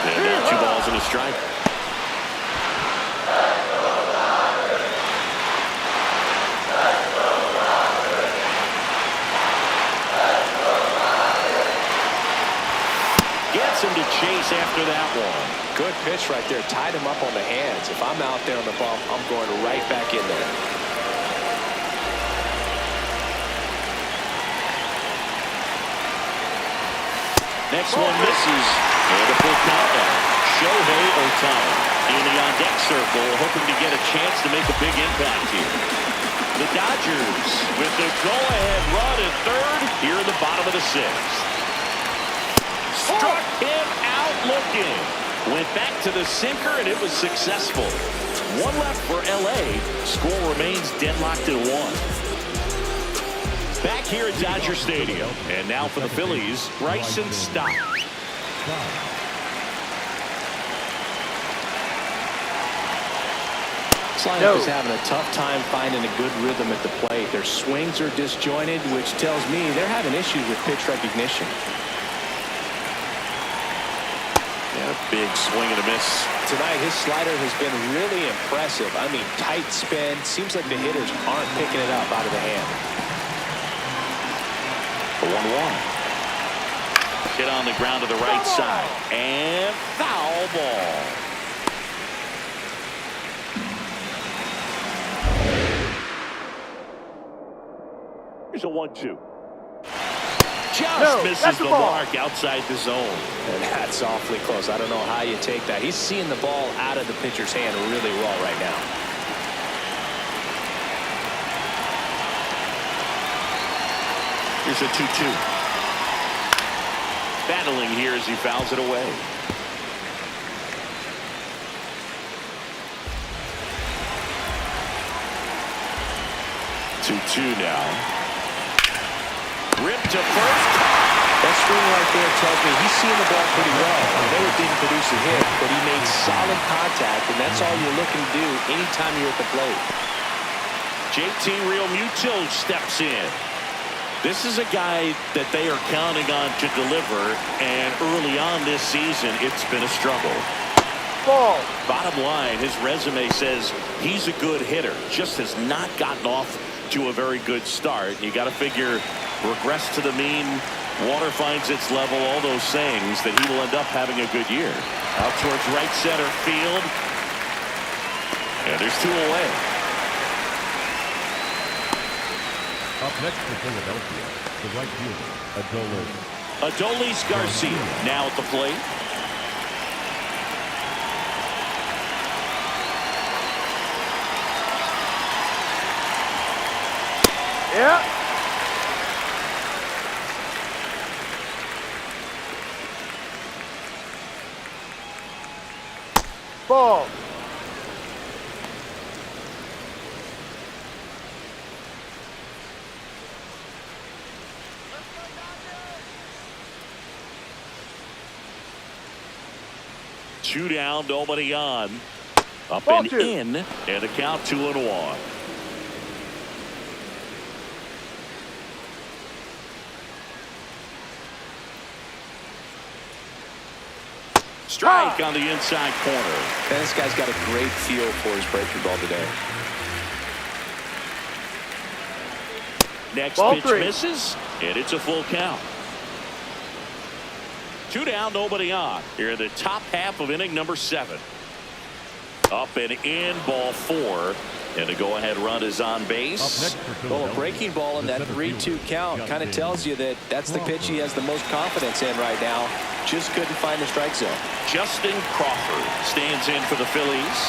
S2: And now 2 balls and a strike. Gets him to chase after that one.
S3: Good pitch right there. Tied him up on the hands. If I'm out there on the bump, I'm going right back in there.
S2: Next one misses. And a full count now. Shohei Ohtani in the on-deck circle, hoping to get a chance to make a big impact here. The Dodgers with the go-ahead run at third here in the bottom of the 6th. Struck him out looking. Went back to the sinker, and it was successful. 1 left for L.A. Score remains deadlocked at 1. Back here at Dodger Stadium. And now for the Phillies, Bryson Stott.
S3: This lineup is having a tough time finding a good rhythm at the plate. Their swings are disjointed, which tells me they're having issues with pitch recognition.
S2: And a big swing and a miss.
S3: Tonight, his slider has been really impressive. I mean, tight spin. Seems like the hitters aren't picking it up out of the hand.
S2: The 1-1. Hit on the ground to the right side. And foul ball. Here's a 1-2. Just misses the mark outside the zone.
S3: And that's awfully close. I don't know how you take that. He's seeing the ball out of the pitcher's hand really well right now.
S2: Here's a 2-2. Battling here as he fouls it away. 2-2 now. Ripped to first.
S3: That swing right there tells me he's seeing the ball pretty well. I know it didn't produce a hit, but he made solid contact, and that's all you're looking to do anytime you're at the plate.
S2: JT Realmuto steps in. This is a guy that they are counting on to deliver, and early on this season, it's been a struggle.
S4: Ball.
S2: Bottom line, his resume says he's a good hitter, just has not gotten off to a very good start. You got to figure regress to the mean, water finds its level, all those sayings, that he will end up having a good year. Out towards right center field. And there's 2 away.
S5: Up next for Philadelphia, the right fielder,
S2: Adolis Garcia now at the plate.
S4: Yeah. Ball.
S2: Two down, nobody on. Up
S4: Ball
S2: and
S4: two.
S2: in, and the count 2-1. Strike on the inside corner.
S3: And this guy's got a great feel for his breaking ball today.
S2: Next
S4: Ball
S2: pitch
S4: three.
S2: misses, and it's a full count. Two down, nobody on. Here in the top half of inning number 7. Up and in, ball 4. And the go-ahead run is on base.
S3: Well, a breaking ball in that 3-2 count kind of tells you that that's the pitch he has the most confidence in right now. Just couldn't find the strike zone.
S2: Justin Crawford stands in for the Phillies.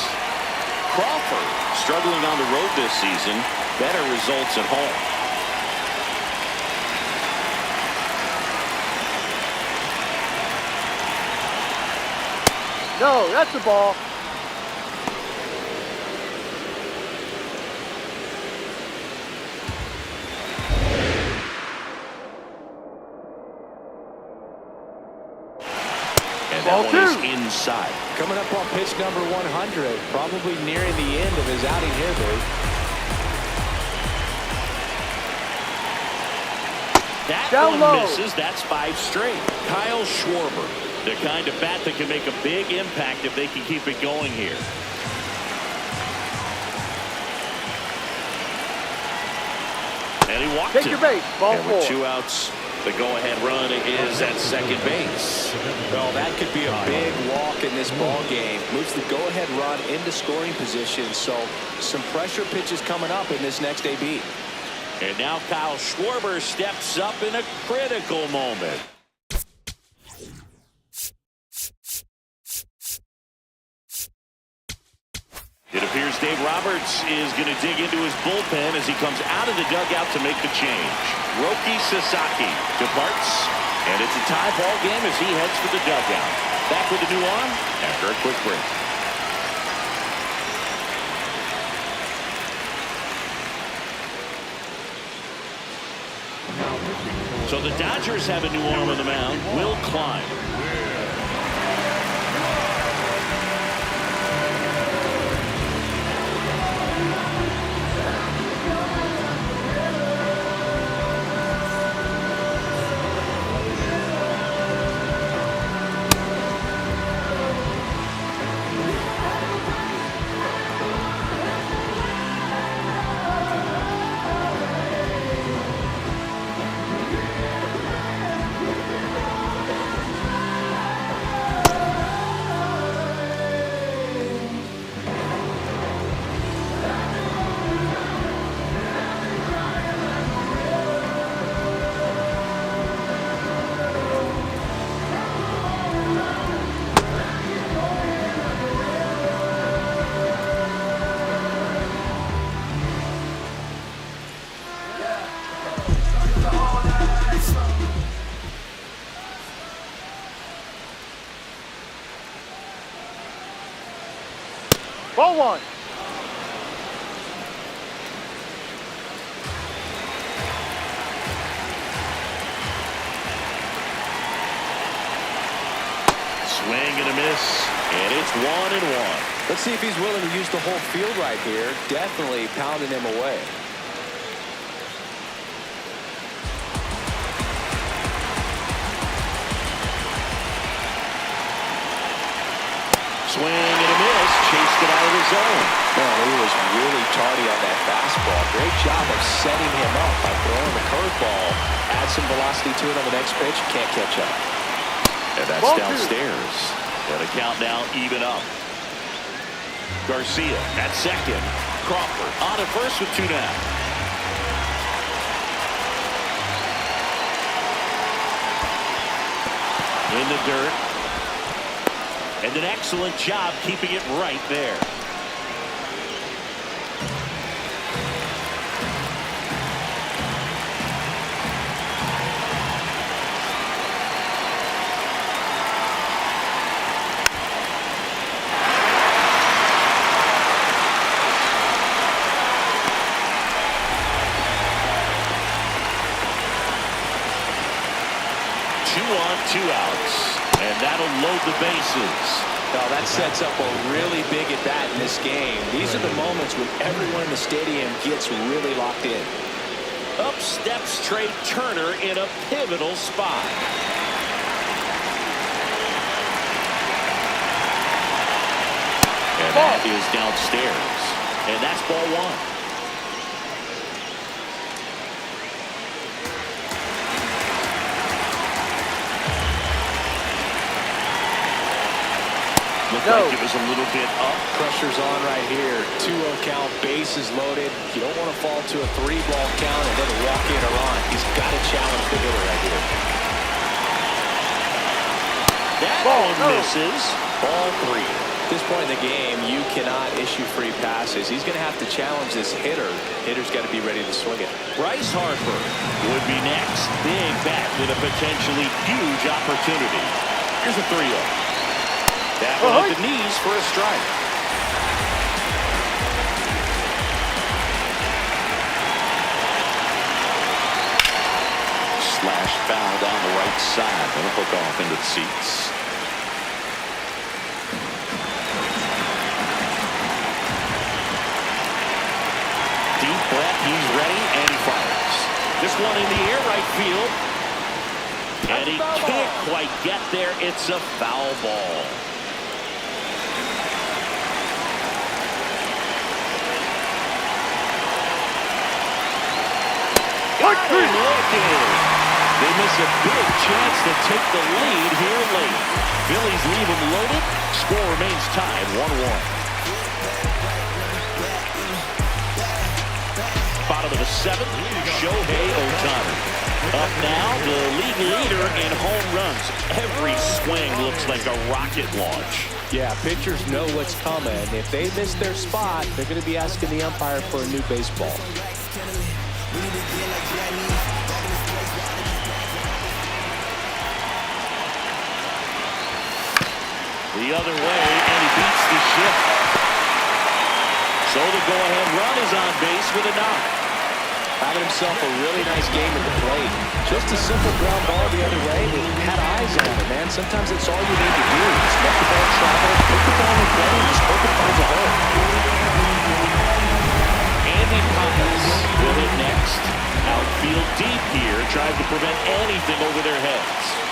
S2: Crawford struggling on the road this season. Better results at home.
S4: No, that's the ball.
S2: That
S4: Ball
S2: one is
S4: two.
S2: inside.
S3: Coming up on pitch number 100, probably nearing the end of his outing here, Dave.
S2: That
S4: Down
S2: one
S4: low.
S2: misses. That's 5 straight. Kyle Schwarber, the kind of bat that can make a big impact if they can keep it going here. And he walked
S4: Take
S2: it.
S4: your base. Ball
S2: And with
S4: 4.
S2: 2 outs, the go-ahead run is at second base.
S3: Well, that could be a big walk in this ball game. Moves the go-ahead run into scoring position. So some pressure pitches coming up in this next AB.
S2: And now Kyle Schwarber steps up in a critical moment. It appears Dave Roberts is going to dig into his bullpen as he comes out of the dugout to make the change. Roki Sasaki departs, and it's a tie ball game as he heads for the dugout. Back with a new arm after a quick break. So the Dodgers have a new arm on the mound, Will Klein.
S4: Ball 1.
S2: Swing and a miss, and it's 1-1.
S3: Let's see if he's willing to use the whole field right here. Definitely pounding him away.
S2: Swing and a miss, chased it out of the zone.
S3: Man, he was really tardy on that fastball. Great job of setting him up by throwing the curveball. Add some velocity to it on the next pitch. Can't catch up.
S2: And that's
S4: Ball 2.
S2: downstairs. And the count now even up. Garcia at second. Crawford on at first with 2 down. In the dirt. And an excellent job keeping it right there. 2 on, 2 outs. And that'll load the bases.
S3: Well, that sets up a really big at bat in this game. These are the moments when everyone in the stadium gets really locked in.
S2: Up steps Trey Turner in a pivotal spot. And that is downstairs. And that's ball 1. Looked like it was a little bit up.
S3: Pressure's on right here. 2-0 count, bases loaded. You don't want to fall to a 3-ball count and then walk in or on. He's got to challenge the hitter right here.
S2: That one misses. Ball 3.
S3: At this point in the game, you cannot issue free passes. He's going to have to challenge this hitter. Hitter's got to be ready to swing it.
S2: Bryce Harper would be next. Big bat with a potentially huge opportunity. Here's a 3-0. That one at the knees for a strike. Slash foul down the right side. Going to hook off into the seats. Deep breath. He's ready and he fires. This one in the air, right field. And he can't quite get there. It's a foul ball. They miss a big chance to take the lead here late. Phillies leave them loaded. Score remains tied 1-1. Bottom of the 7th, Shohei Ohtani. Up now, the league leader in home runs. Every swing looks like a rocket launch.
S3: Yeah, pitchers know what's coming. If they miss their spot, they're going to be asking the umpire for a new baseball.
S2: The other way, and he beats the shift. So the go-ahead run is on base with a knock.
S3: Having himself a really nice game at the plate. Just a simple ground ball the other way, but had eyes on it, man. Sometimes it's all you need to do. Just let the ball travel, put the ball in play, and just hope it finds a hole.
S2: Andy Pappas will hit next. Outfield deep here, trying to prevent anything over their heads.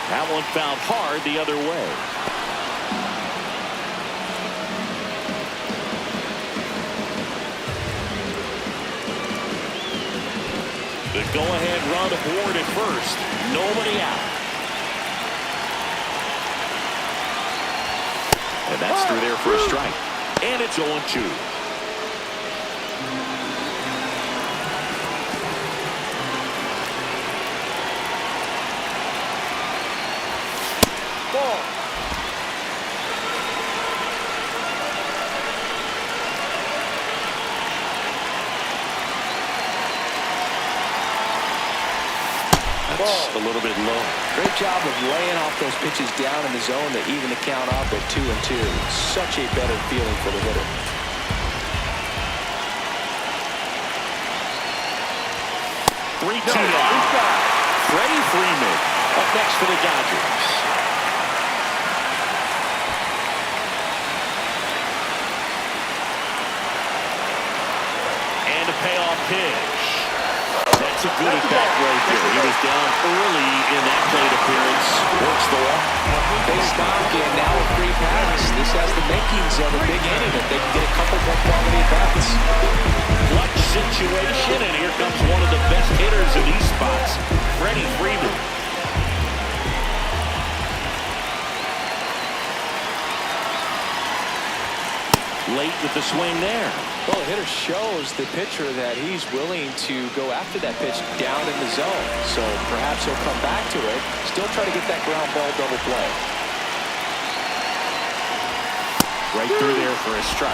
S2: That one fouled hard the other way. The go-ahead run aboard at first. Nobody out. And that's through there for a strike. And it's 0-2. A little bit low.
S3: Great job of laying off those pitches down in the zone to even the count up at 2-2. Such a better feeling for the hitter.
S2: Three-two now. Freddie Freeman up next for the Dodgers. And a payoff pitch. That's a good at-bat right there. He was down early in that plate appearance. Works the walk.
S3: Base knock and now a free pass. This has the makings of a big inning if they can get a couple more quality at-bats.
S2: Clutch situation, and here comes one of the best hitters in these spots, Freddie Freeman. Late with the swing there.
S3: Well, the hitter shows the pitcher that he's willing to go after that pitch down in the zone. So perhaps he'll come back to it, still try to get that ground ball double play.
S2: Right through there for a strike.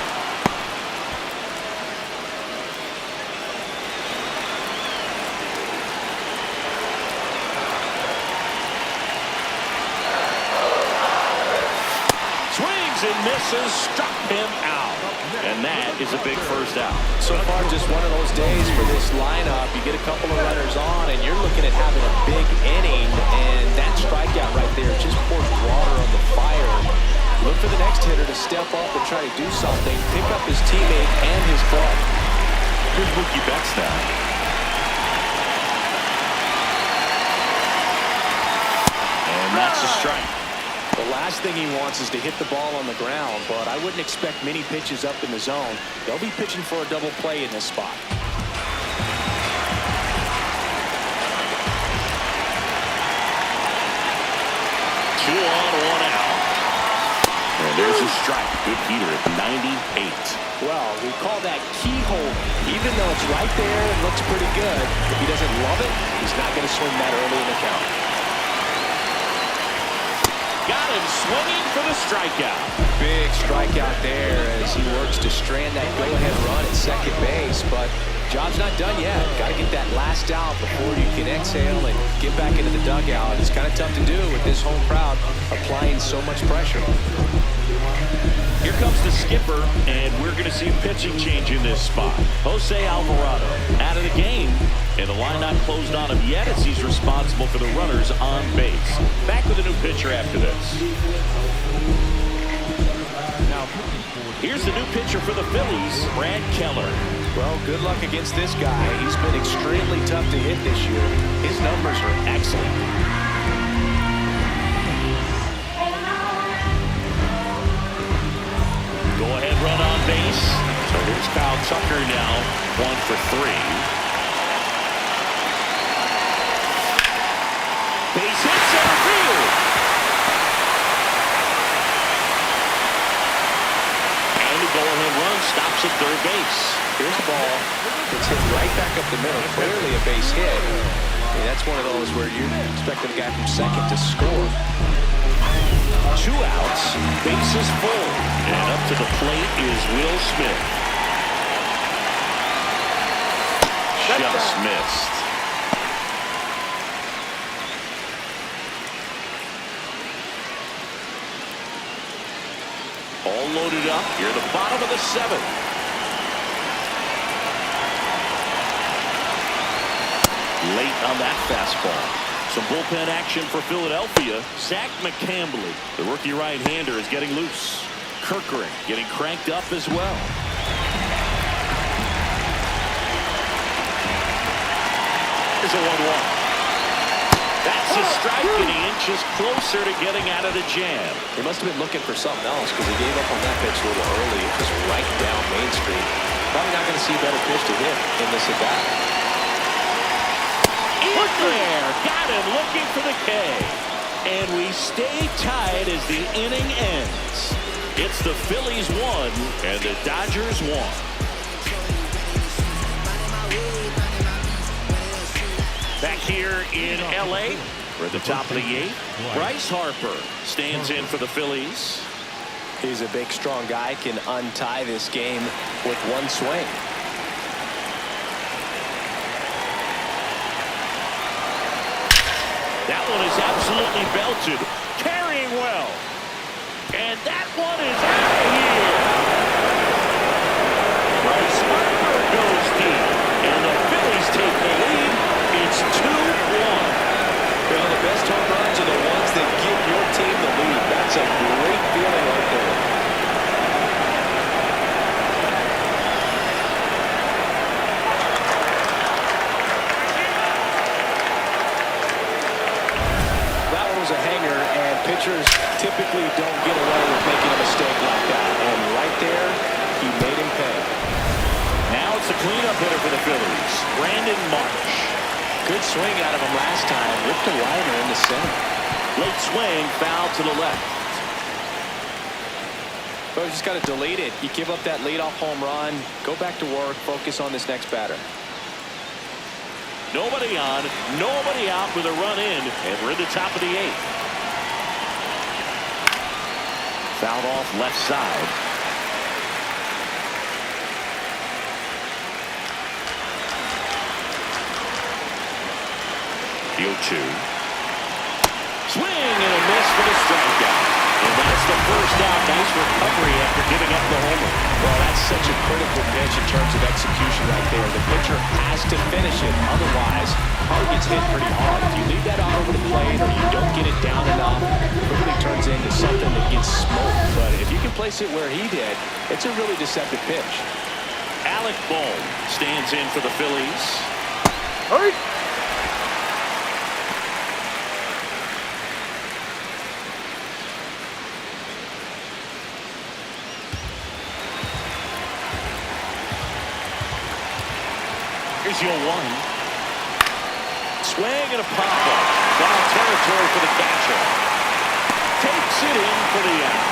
S2: Swings and misses, struck him out. And And that is a big first out.
S3: So far, just one of those days for this lineup. You get a couple of runners on, and you're looking at having a big inning. And that strikeout right there just poured water on the fire. Look for the next hitter to step up and try to do something, pick up his teammate and his glove.
S2: Here's Mookie Betts now. And that's a strike.
S3: The last thing he wants is to hit the ball on the ground, but I wouldn't expect many pitches up in the zone. They'll be pitching for a double play in this spot.
S2: 2 on, 1 out. And there's a strike. Good heater at 98.
S3: Well, we call that keyhole. Even though it's right there and looks pretty good, if he doesn't love it, he's not going to swing that early in the count.
S2: Got him swinging for the strikeout.
S3: Big strikeout there as he works to strand that go-ahead run at second base, but job's not done yet. Got to get that last out before you can exhale and get back into the dugout. It's kind of tough to do with this home crowd applying so much pressure.
S2: Here comes the skipper, and we're going to see a pitching change in this spot. Jose Alvarado out of the game, and the line not closed on him yet as he's responsible for the runners on base. Back with a new pitcher after this.
S5: Now,
S2: here's the new pitcher for the Phillies, Brad Keller.
S3: Well, good luck against this guy. He's been extremely tough to hit this year. His numbers are excellent.
S2: Go-ahead run on base. So here's Kyle Tucker now, 1 for 3. Base hit center field. And the go-ahead run stops at third base.
S3: Here's the ball. It's hit right back up the middle. Clearly a base hit. I mean, that's one of those where you're expecting a guy from second to score.
S2: 2 outs, bases full, and up to the plate is Will Smith. Just missed. All loaded up here at the bottom of the 7th. Late on that fastball. Some bullpen action for Philadelphia. Zach McCambly, the rookie right-hander, is getting loose. Kirkering getting cranked up as well. Here's a 1-1. That's a strike, and he inches closer to getting out of the jam.
S3: He must have been looking for something else because he gave up on that pitch a little early. It was right down Main Street. Probably not going to see a better pitch to hit in this at-bat.
S2: There, got him looking for the K. And we stay tied as the inning ends. It's the Phillies 1 and the Dodgers 1. Back here in L.A., we're at the top of the 8th. Bryce Harper stands in for the Phillies.
S3: He's a big, strong guy, can untie this game with one swing.
S2: That one is absolutely belted, carrying well. And that one is out of here. Bryce Harper goes deep, and the Phillies take the lead. It's 2-1.
S3: Well, the best home runs are the ones that give your team the lead. That's a great feeling right there. Pitchers typically don't get away with making a mistake like that. And right there, he made him pay.
S2: Now it's the cleanup hitter for the Phillies, Brandon Marsh.
S3: Good swing out of him last time. Ripped a liner in the center.
S2: Late swing, foul to the left.
S3: But you just got to delete it. You give up that leadoff home run. Go back to work. Focus on this next batter.
S2: Nobody on, nobody out with a run in, and we're at the top of the 8th. Fouled off left side. The 0-2. Swing and a miss for the strikeout. And that's the first out. Nice recovery after giving up the homer.
S3: Well, that's such a critical pitch in terms of execution right there. The pitcher has to finish it. Otherwise, probably gets hit pretty hard. If you leave that out over the plate or you don't get it down enough, it quickly turns into something that gets smoked. But if you can place it where he did, it's a really deceptive pitch.
S2: Alec Bohm stands in for the Phillies.
S4: Hurry!
S2: Here's your one. Swing and a pop-up. Foul territory for the catcher. Takes it in for the out.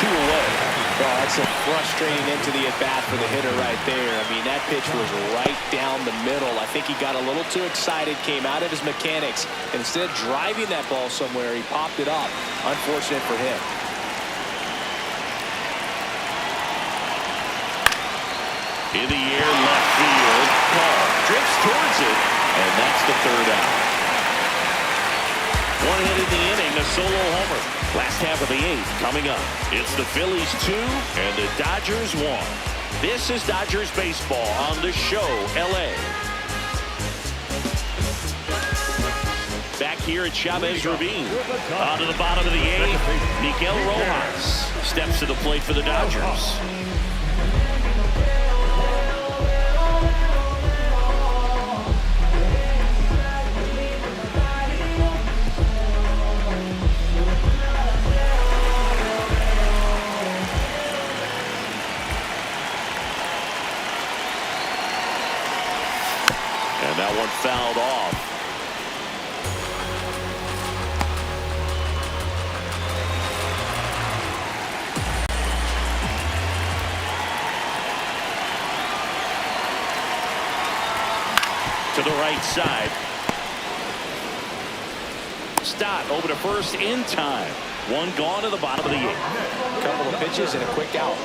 S2: 2 away.
S3: Well, that's a frustrating into the at-bat for the hitter right there. I mean, that pitch was right down the middle. I think he got a little too excited, came out of his mechanics. And instead of driving that ball somewhere, he popped it up. Unfortunate for him.
S2: In the air, left field. Paul drifts towards it, and that's the 3rd out. 1 hit in the inning, a solo homer. Last half of the 8th coming up. It's the Phillies 2 and the Dodgers 1. This is Dodgers baseball on the show, LA. Back here at Chavez Ravine. On to the bottom of the 8th, Miguel Rojas steps to the plate for the Dodgers. And that one fouled off. To the right side. Stott over to first in time. 1 gone to the bottom of the 8th.
S3: A couple of pitches and a quick out.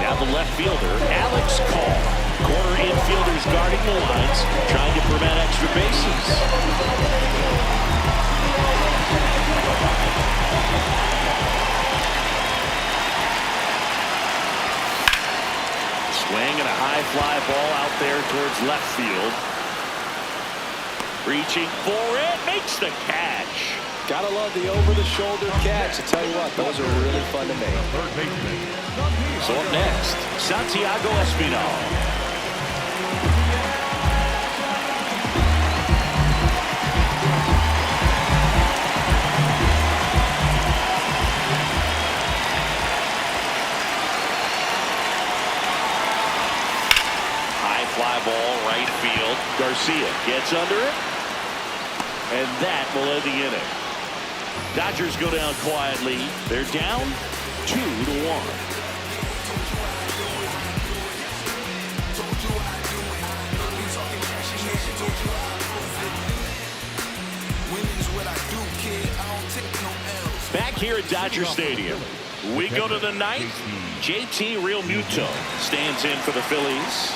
S2: Now the left fielder, Alex Call. Corner infielders guarding the lines, trying to prevent extra bases. Swing and a high fly ball out there towards left field. Reaching for it, makes the catch.
S3: Gotta love the over-the-shoulder catch. I tell you what, those are really fun to make.
S2: So up next, Santiago Espinal. High fly ball, right field. Garcia gets under it. And that will end the inning. Dodgers go down quietly. They're down 2-1. Back here at Dodger Stadium, we go to the 9th. JT Real Muto stands in for the Phillies.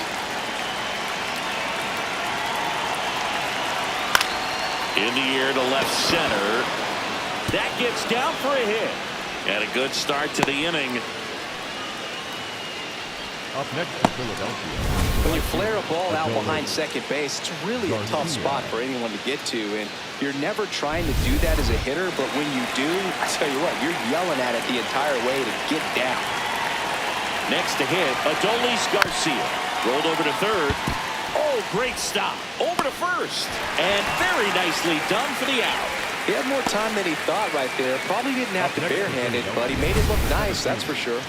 S2: In the air to left center. That gets down for a hit. And a good start to the inning.
S5: Up next to Philadelphia.
S3: When you flare a ball out behind second base, it's really a tough spot for anyone to get to. And you're never trying to do that as a hitter. But when you do, I tell you what, you're yelling at it the entire way to get down.
S2: Next to hit, Adolis Garcia. Rolled over to third. Oh, great stop. Over to first. And very nicely done for the out.
S3: He had more time than he thought right there. Probably didn't have to barehanded, but he made it look nice, that's for sure.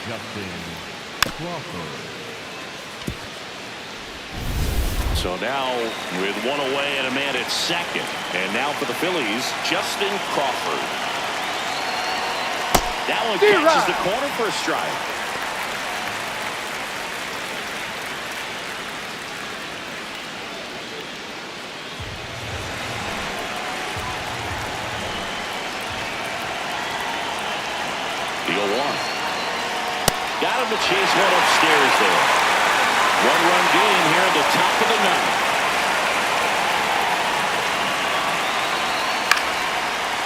S2: So now with 1 away and a man at second. And now for the Phillies, Justin Crawford. That one catches the corner for a strike. The 0-1. Got him to chase one upstairs there. 1-run game here at the top of the 9th.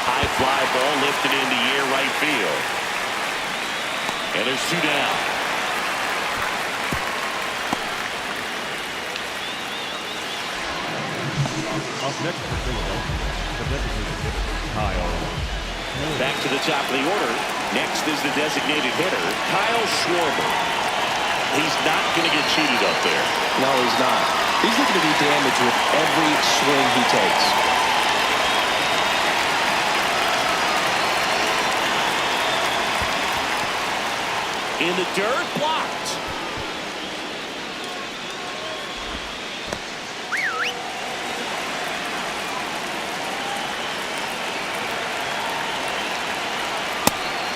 S2: High fly lifted into air right field. And there's 2 down.
S5: Up next for Philadelphia, the designated hitter, Kyle.
S2: Back to the top of the order. Next is the designated hitter, Kyle Schwarber. He's not going to get cheated up there.
S3: No, he's not. He's looking to do damage with every swing he takes.
S2: In the dirt, blocked.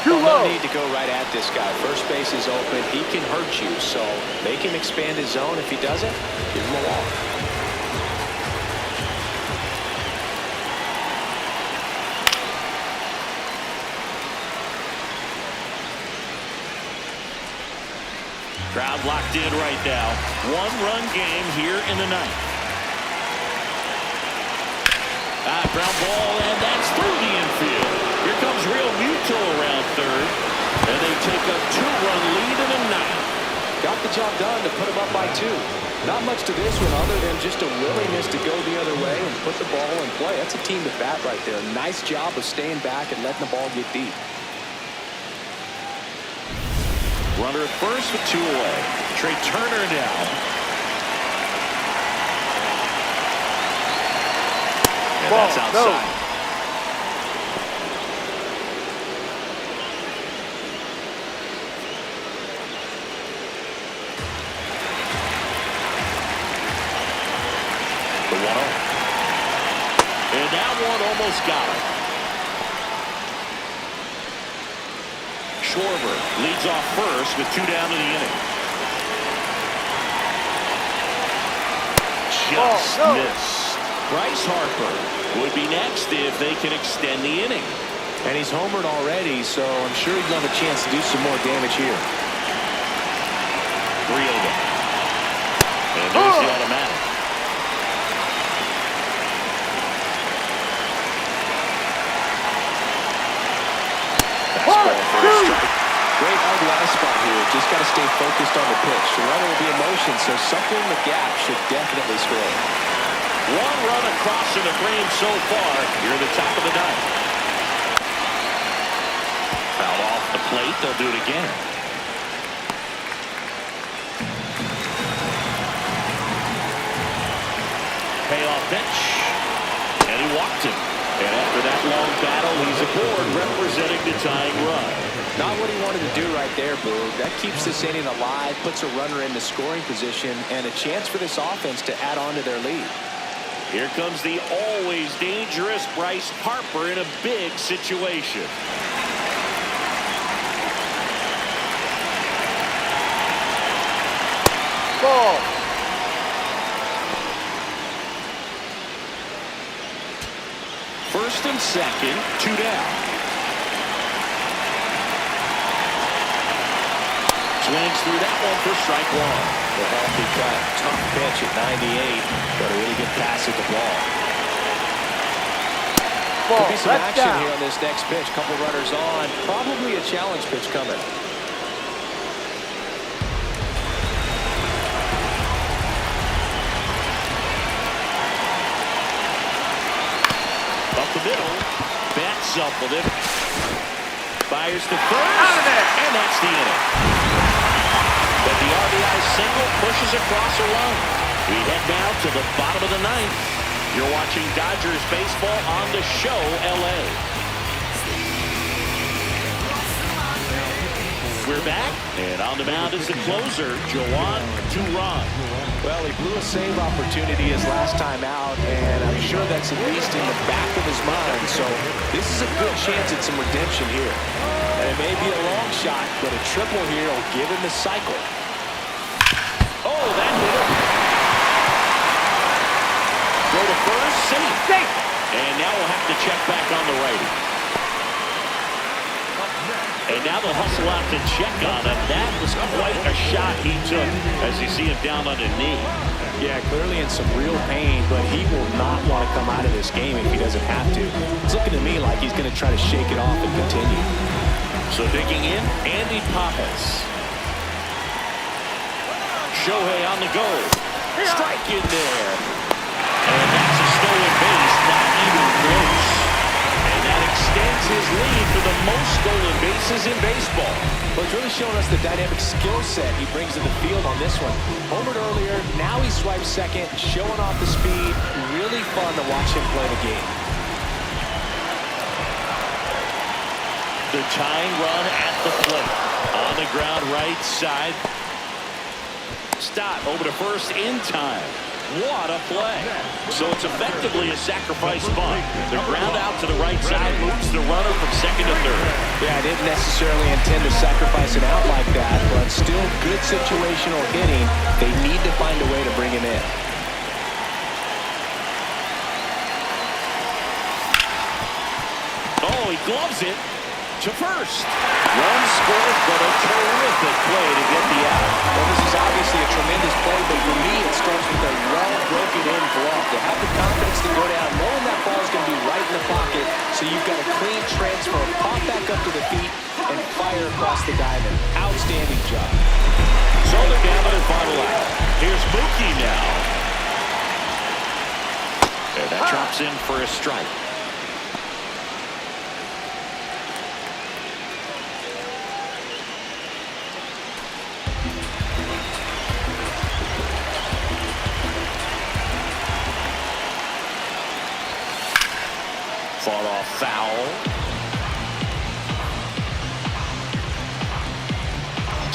S3: No need to go right at this guy. First base is open. He can hurt you, so make him expand his zone. If he doesn't, give him a walk.
S2: Crowd locked in right now. 1-run game here in the ninth. Ground ball, and that's through the infield. Here comes Real Muto around third, and they take a 2-run lead in the ninth.
S3: Got the job done to put him up by 2. Not much to this one other than just a willingness to go the other way and put the ball in play. That's a team to bat right there. Nice job of staying back and letting the ball get deep.
S2: Runner at first with 2 away. Trey Turner down. And that's outside. The 1-0. And that one almost got him. Schwarber leads off first with 2 down in the inning. Just missed. Bryce Harper would be next if they can extend the inning.
S3: And he's homered already, so I'm sure he'd have a chance to do some more damage here.
S2: 3-0. And there's the automatic. Fastball for a strike.
S3: Great hard last spot here. Just got to stay focused on the pitch. The runner will be in motion, so something in the gap should definitely score.
S2: 1 run across in the frame so far. Here at the top of the ninth. Foul off the plate. They'll do it again. Payoff pitch. And he walked him. And after that long battle, he's aboard representing the tying run.
S3: Not what he wanted to do right there, Boog. That keeps this inning alive, puts a runner in the scoring position, and a chance for this offense to add on to their lead.
S2: Here comes the always dangerous Bryce Harper in a big situation.
S4: Ball.
S2: First and second, 2 down. Swings through that one for strike 1.
S3: The healthy cut. Tough pitch at 98, but a really good pass at the ball. Could be some action here on this next pitch. Couple runners on. Probably a challenge pitch coming.
S2: Up the middle. Bats up with it. Fires to first. Out of there. And that's the inning. But the RBI single pushes across a run. We head now to the bottom of the ninth. You're watching Dodgers baseball on the Show, LA. We're back, and on the mound is the closer, Joan Duran.
S3: Well, he blew a save opportunity his last time out, and I'm sure that's at least in the back of his mind. So this is a good chance at some redemption here. And it may be a long shot, but a triple here will give him the cycle.
S2: Oh, that hit him. Go to first, safe. And now we'll have to check back on the righty. And now they'll hustle out to check on him. That was quite a shot he took as you see him down on a knee.
S3: Yeah, clearly in some real pain, but he will not want to come out of this game if he doesn't have to. It's looking to me like he's going to try to shake it off and continue.
S2: So digging in, Andy Pappas. Shohei on the go. Strike in there. And that's a stolen base, not even close. And that extends his lead for the most stolen bases in baseball.
S3: Well, it's really showing us the dynamic skill set he brings to the field on this one. Homered earlier, now he swipes second, showing off the speed. Really fun to watch him play the game.
S2: The tying run at the plate. On the ground right side. Stott over to first in time. What a play. So it's effectively a sacrifice bunt. The ground out to the right side moves the runner from second to third.
S3: Yeah, I didn't necessarily intend to sacrifice it out like that, but still good situational hitting. They need to find a way to bring him in.
S2: Oh, he gloves it to first. One scored, but a terrific play to get the out.
S3: Well, this is obviously a tremendous play, but for me, it starts with a well-broken-in glove. To have the confidence to go down, knowing that ball is going to be right in the pocket, so you've got a clean transfer, pop back up to the feet, and fire across the diamond. Outstanding job.
S2: So they're down to their final out. Here's Mookie now. And that drops in for a strike. Fought off foul.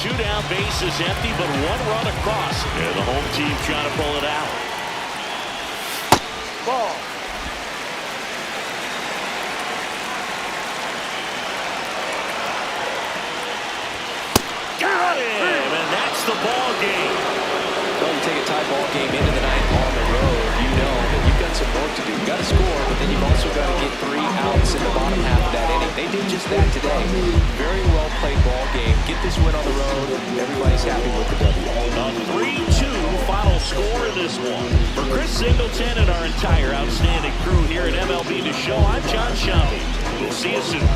S2: Two down, bases empty, but one run across. And the home team trying to pull it out.
S4: Ball.
S2: Got him, and that's the ball game.
S3: Well, you take a tie ball game into the ninth on the road, you know that you've got some work to do. You've got to score, but then you've also got to get 3 outs in the bottom half of that inning. They did just that today. Very well played ball game. Get this win on the road, and everybody's happy with the W.
S2: A 3-2 final score in this one. For Chris Singleton and our entire outstanding crew here at MLB The Show, I'm John Shambi. We'll see you soon.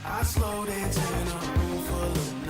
S8: I slow dancing